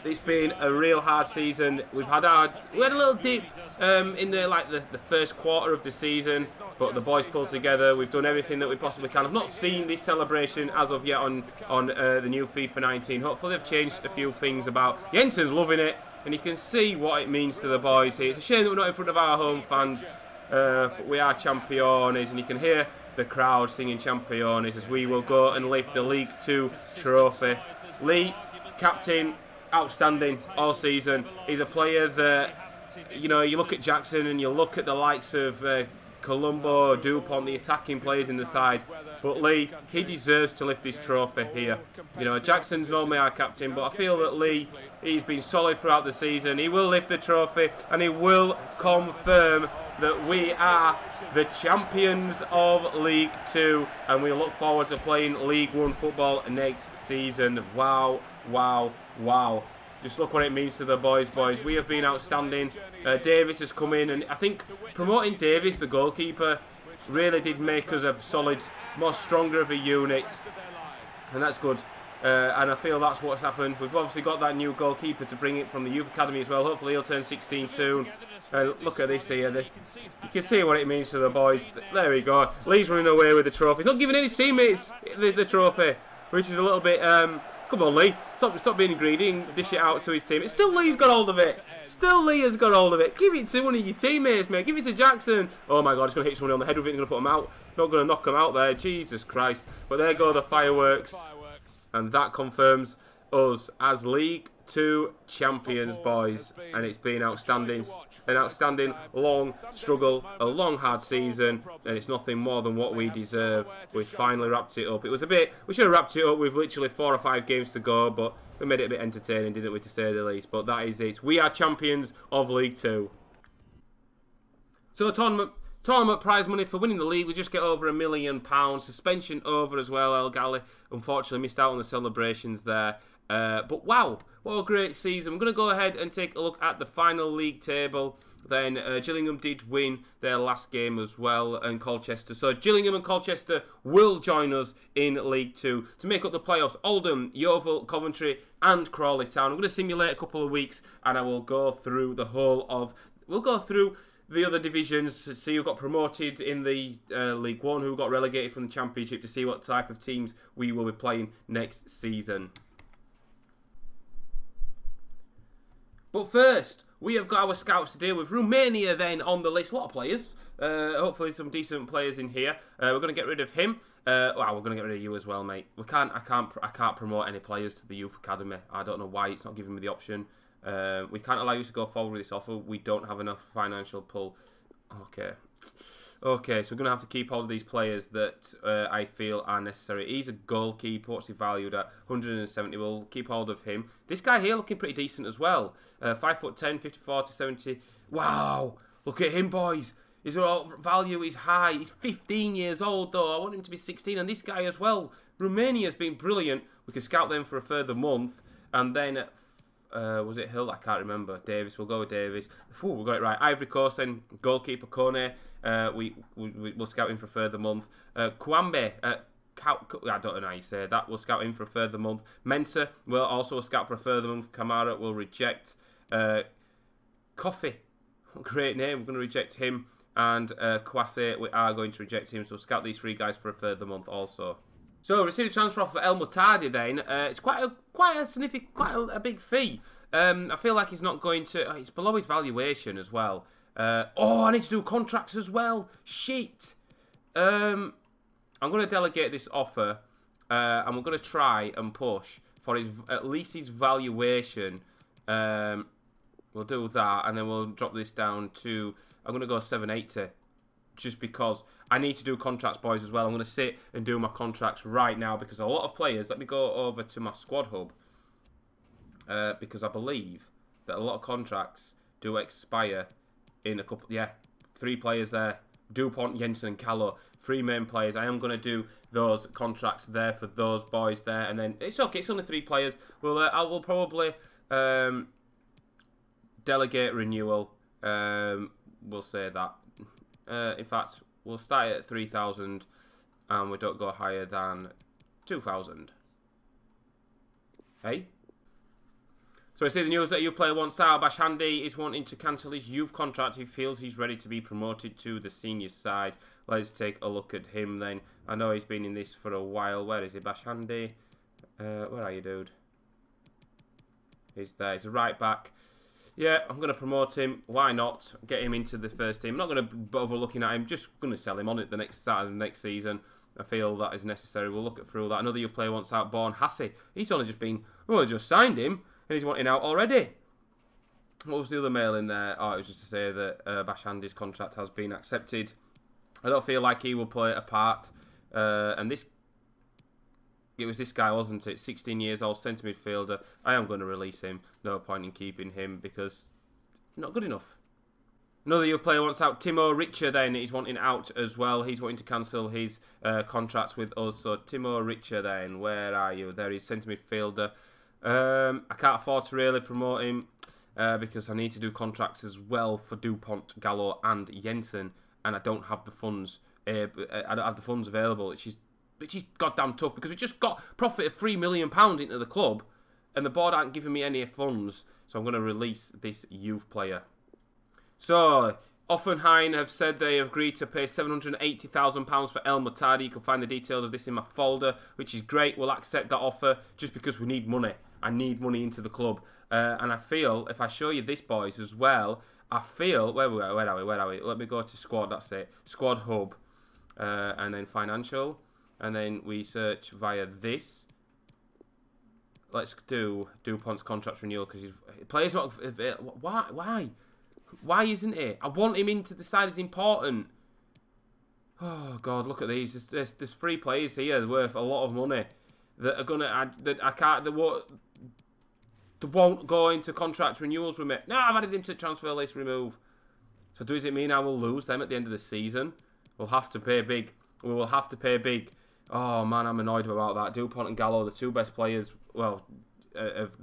S1: It's been a real hard season. We had a little dip in the first quarter of the season, but the boys pulled together. We've done everything that we possibly can. I've not seen this celebration as of yet on the new FIFA 19. Hopefully they've changed a few things about. Jensen's loving it, and you can see what it means to the boys here. It's a shame that we're not in front of our home fans, but we are champions, and you can hear the crowd singing champions as we will go and lift the League 2 trophy. Lee, captain, outstanding all season. He's a player that, you know, you look at Jackson and you look at the likes of Colombo, Dupont, the attacking players in the side, but Lee, he deserves to lift this trophy here. You know, Jackson's normally our captain, but I feel that Lee, he's been solid throughout the season. He will lift the trophy, and he will confirm that we are the champions of League 2, and we look forward to playing League 1 football next season. Wow, wow, wow. Just look what it means to the boys. We have been outstanding. Davis has come in, and I think promoting Davis, the goalkeeper, really did make us a solid, more stronger of a unit, and that's good. And I feel that's what's happened. We've obviously got that new goalkeeper to bring it from the youth academy as well. Hopefully he'll turn 16 soon. Look at this here. You can see what it means to the boys. There we go. Lee's running away with the trophy. He's not giving any teammates the trophy, which is a little bit... Come on, Lee. Stop being greedy and dish it out to his team. It's still Lee's got hold of it. Still Lee has got hold of it. Give it to one of your teammates, mate. Give it to Jackson. Oh, my God. He's going to hit someone on the head with it and going to put him out. Not going to knock him out there. Jesus Christ. But there go the fireworks. And that confirms us as League 2 champions, boys. And it's been outstanding. An outstanding long struggle, a long hard season, and it's nothing more than what we deserve. We finally wrapped it up. It was a bit, we should have wrapped it up with literally 4 or 5 games to go, but we made it a bit entertaining, didn't we, to say the least. But that is it. We are champions of League 2. So tournament prize money for winning the league, we just get over £1 million. Suspension over as well. El Gali unfortunately missed out on the celebrations there. But wow, what a great season. We're going to go ahead and take a look at the final league table. Then Gillingham did win their last game as well, and Colchester. So Gillingham and Colchester will join us in League 2 to make up the playoffs. Oldham, Yeovil, Coventry and Crawley Town. I'm going to simulate a couple of weeks, and I will go through the whole of... We'll go through the other divisions to see who got promoted in the League 1, who got relegated from the Championship, to see what type of teams we will be playing next season. But first, we have got our scouts to deal with. Romania then on the list. A lot of players. Hopefully some decent players in here. We're going to get rid of him. Well, we're going to get rid of you as well, mate. I can't promote any players to the youth academy. I don't know why it's not giving me the option. We can't allow you to go forward with this offer. We don't have enough financial pull. Okay. Okay, so we're going to have to keep hold of these players that I feel are necessary. He's a goalkeeper. What's he valued at? 170. We'll keep hold of him. This guy here looking pretty decent as well. 5'10", 54 to 70. Wow. Look at him, boys. His value is high. He's 15 years old, though. I want him to be 16. And this guy as well. Romania's been brilliant. We can scout them for a further month. And then, was it Hill? I can't remember. Davis. We'll go with Davis. Ooh, we got it right. Ivory Coast, then goalkeeper Kone. We'll scout him for a further month. Kwambe. I don't know how you say that. We'll scout him for a further month. Mensa will also scout for a further month. Kamara will reject. Coffee. Great name. We're going to reject him. And Kwase, we are going to reject him. So we'll scout these three guys for a further month also. So received a transfer offer for El Mutardi then. It's quite a significant, a big fee. I feel like he's not going to. It's below his valuation as well. Oh, I need to do contracts as well. Shit. I'm going to delegate this offer, and we're going to try and push for at least his valuation. We'll do that, and then we'll drop this down to. I'm going to go 780, just because I need to do contracts, boys, as well. I'm going to sit and do my contracts right now because a lot of players. Let me go over to my squad hub, because I believe that a lot of contracts do expire in a couple. Yeah, 3 players there: Dupont, Jensen, and Callow. 3 main players. I am going to do those contracts there for those boys there, and then it's okay. It's only 3 players. Well, I will probably delegate renewal. We'll say that. In fact, we'll start at 3,000, and we don't go higher than 2,000. Hey. So I see the news that a youth player wants out. Bashandi is wanting to cancel his youth contract. He feels he's ready to be promoted to the senior side. Let's take a look at him then. I know he's been in this for a while. Where is he? Bashandi. Where are you, dude? He's there. He's a right back. Yeah, I'm going to promote him. Why not? Get him into the first team. I'm not going to bother looking at him. Just going to sell him on it the next start of the next season. I feel that is necessary. We'll look through that. Another youth player wants out. Born Hassi. He's only just been. Well, just signed him. And he's wanting out already. What was the other mail in there? Oh, it was just to say that Bashandi's contract has been accepted. I don't feel like he will play a part. And this... It was this guy, wasn't it? 16 years old, centre midfielder. I am going to release him. No point in keeping him because... Not good enough. Another youth player wants out. Timo Richer then. He's wanting out as well. He's wanting to cancel his contract with us. So Timo Richer then. Where are you? There he's centre midfielder. I can't afford to really promote him because I need to do contracts as well for Dupont, Gallo and Jensen, and I don't have the funds. I don't have the funds available, which is goddamn tough because we just got profit of £3 million into the club, and the board aren't giving me any funds. So I'm going to release this youth player. So Offenheim have said they have agreed to pay £780,000 for El Mutardi. You can find the details of this in my folder, which is great. We'll accept that offer just because we need money. I need money into the club. And I feel, if I show you this, boys, as well, I feel... Where are we? Let me go to squad, that's it. Squad hub. And then financial. And then we search via this. Let's do Dupont's contract renewal because players not... Why? Why isn't it? I want him into the side. It's important. Oh God, look at these. There's 3 players here that are worth a lot of money that are gonna. They won't go into contract renewals with me. No, I've added him to transfer list. Remove. So does it mean I will lose them at the end of the season? We'll have to pay big. We will have to pay big. Oh man, I'm annoyed about that. Dupont and Gallo, the 2 best players. Well, of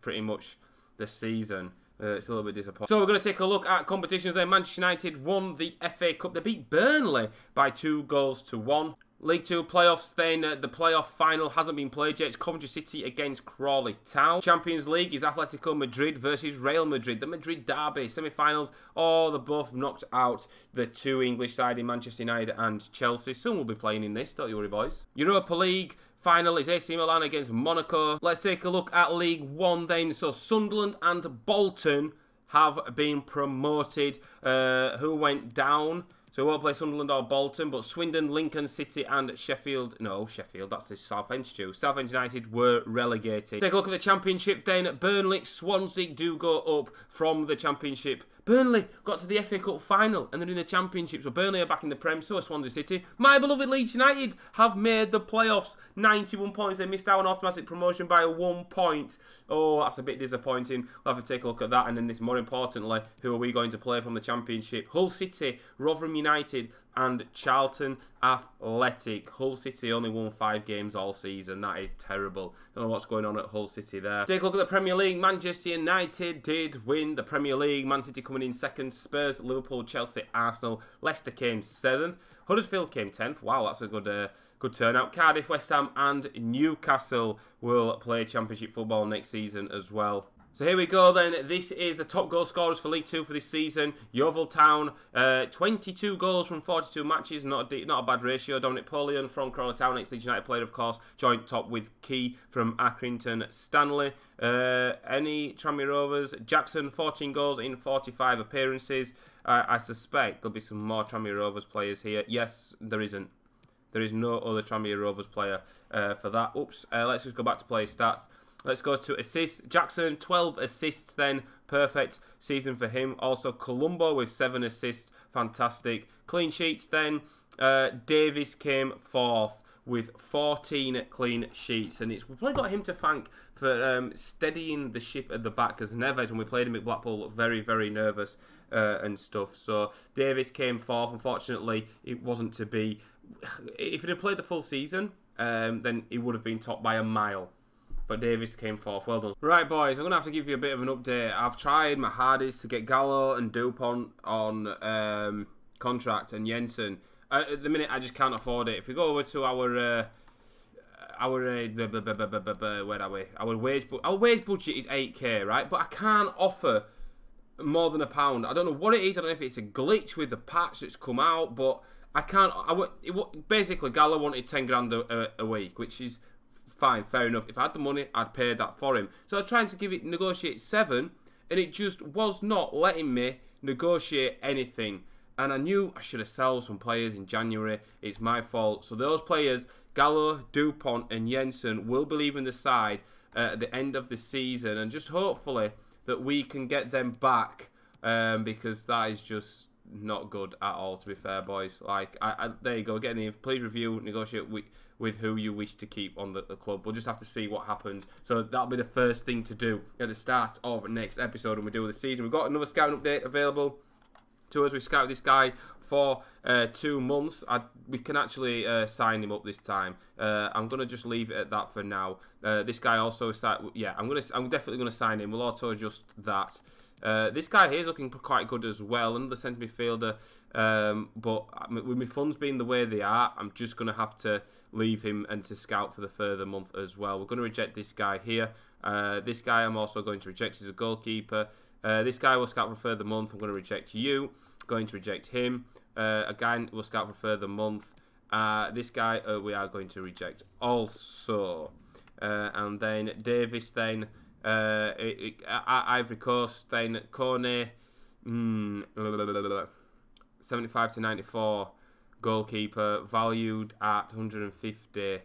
S1: pretty much the season. It's a little bit disappointing. So we're going to take a look at competitions there. Manchester United won the FA Cup. They beat Burnley by 2-1. League 2 playoffs then. The playoff final hasn't been played yet. It's Coventry City against Crawley Town. Champions League is Atletico Madrid versus Real Madrid. The Madrid derby. Semi-finals. Oh, they both knocked out the 2 English side in Manchester United and Chelsea. Soon we'll be playing in this. Don't you worry, boys. Europa League. Final is AC Milan against Monaco. Let's take a look at League 1 then. So Sunderland and Bolton have been promoted. Who went down? So we won't play Sunderland or Bolton, but Swindon, Lincoln City and Sheffield, that's the Southend stew. Southend United were relegated. Take a look at the Championship then. Burnley, Swansea do go up from the Championship. Burnley got to the FA Cup final and they're in the Championship, so Burnley are back in the Prem, so are Swansea City. My beloved Leeds United have made the playoffs. 91 points, they missed out on automatic promotion by 1 point. Oh, that's a bit disappointing. We'll have to take a look at that, and then this, more importantly, who are we going to play from the Championship? Hull City, Rotherham United and Charlton Athletic. Hull City only won 5 games all season. That is terrible. Don't know what's going on at Hull City there. Take a look at the Premier League. Manchester United did win the Premier League. Man City coming in 2nd. Spurs, Liverpool, Chelsea, Arsenal. Leicester came 7th. Huddersfield came 10th. Wow, that's a good turnout. Cardiff, West Ham and Newcastle will play Championship football next season as well. So here we go then. This is the top goal scorers for League 2 for this season. Yeovil Town, 22 goals from 42 matches. Not a bad ratio. Dominic Polion from Crawley Town, ex-Leeds United player, of course. Joint top with Key from Accrington Stanley. Any Tranmere Rovers. Jackson, 14 goals in 45 appearances. I suspect there'll be some more Tranmere Rovers players here. Yes, there isn't. There is no other Tranmere Rovers player for that. Oops. Let's just go back to player stats. Let's go to assists. Jackson, 12 assists then. Perfect season for him. Also, Colombo with 7 assists. Fantastic. Clean sheets then. Davis came 4th with 14 clean sheets. And we've probably got him to thank for steadying the ship at the back. Because Neves, when we played him at Blackpool, looked very, very nervous and stuff. So, Davis came 4th. Unfortunately, it wasn't to be. If he'd have played the full season, then he would have been top by a mile. But Davis came 4th. Well done. Right, boys, I'm going to have to give you a bit of an update. I've tried my hardest to get Gallo and Dupont on contract and Jensen. At the minute, I just can't afford it. If we go over to our where are we? Our wage budget is 8k, right? But I can't offer more than £1. I don't know what it is. I don't know if it's a glitch with the patch that's come out, but I can't. Basically, Gallo wanted 10 grand a week, which is fine, fair enough. If I had the money, I'd pay that for him. So I was trying to negotiate 7, and it just was not letting me negotiate anything. And I knew I should have sold some players in January. It's my fault. So those players, Gallo, Dupont, and Jensen, will be leaving the side at the end of the season, and just hopefully that we can get them back, because that is just not good at all, to be fair, boys. Like, there you go, get in the please review, negotiate with who you wish to keep on the club. We'll just have to see what happens. So that'll be the first thing to do at the start of next episode when we do the season. We've got another scouting update available to us. We scouted this guy for 2 months. We can actually sign him up this time. I'm gonna just leave it at that for now. This guy also, yeah, I'm definitely gonna sign him. We'll auto adjust that. This guy here is looking quite good as well, another centre midfielder, but with my funds being the way they are, I'm just going to have to leave him and to scout for the further month as well. We're going to reject this guy here. This guy I'm also going to reject. He's a goalkeeper. This guy will scout for a further month. I'm going to reject you. Going to reject him. Again, we'll scout for a further month. This guy we are going to reject also. And then Davis then. Ivory Coast, then Kone, 75 to 94, goalkeeper, valued at 150.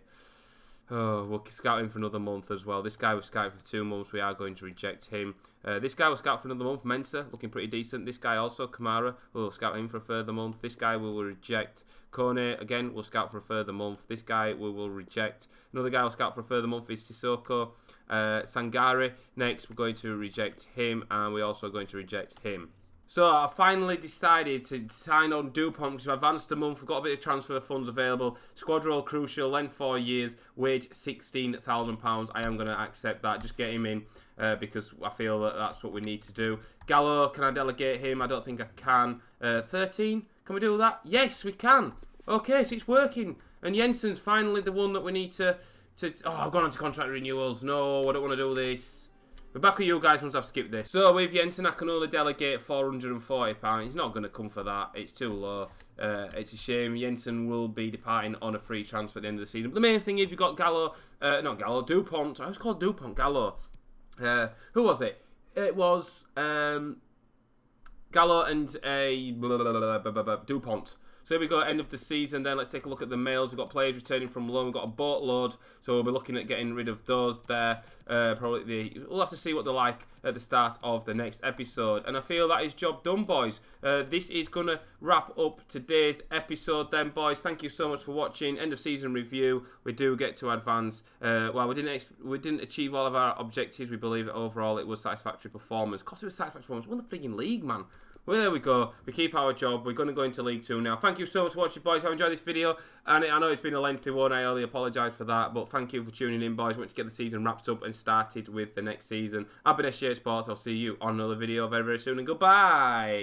S1: Oh, we'll scout him for another month as well. This guy was scouted for 2 months. We are going to reject him. This guy will scout for another month. Mensah, looking pretty decent. This guy also, Kamara, we'll scout him for a further month. This guy we will reject. Kone, again, we'll scout for a further month. This guy we will reject. Another guy will scout for a further month is Sissoko. Sangare, next we're going to reject him, and we're also going to reject him. So I finally decided to sign on Dupont because I've advanced a month. We've got a bit of transfer funds available. Squad role crucial, length 4 years, wage £16,000. I am going to accept that. Just get him in because I feel that that's what we need to do. Gallo, can I delegate him? I don't think I can. 13, can we do that? Yes, we can. Okay, so it's working. And Jensen's finally the one that we need to... Oh, I've gone on to contract renewals. No, I don't want to do this. We're back with you guys once I've skipped this. So with Jensen, I can only delegate £440. He's not going to come for that. It's too low. It's a shame. Jensen will be departing on a free transfer at the end of the season. But the main thing is you've got Gallo, not Gallo, Dupont. I was called Dupont, Gallo. Who was it? It was Gallo and a DuPont. So here we go, end of the season then. Let's take a look at the males. We've got players returning from loan. We've got a boatload. So we'll be looking at getting rid of those there. We'll have to see what they're like at the start of the next episode. And I feel that is job done, boys. This is going to wrap up today's episode then, boys. Thank you so much for watching. End of season review. We do get to advance. Well, we didn't achieve all of our objectives. We believe that overall it was satisfactory performance. Of course it was satisfactory performance. We won the frigging league, man. Well, there we go. We keep our job. We're going to go into League 2 now. Thank you so much for watching, boys. If you enjoyed this video, and I know it's been a lengthy one, I only apologise for that, but thank you for tuning in, boys. I want to get the season wrapped up and started with the next season. I've been SJHSports. I'll see you on another video very, very soon, and goodbye.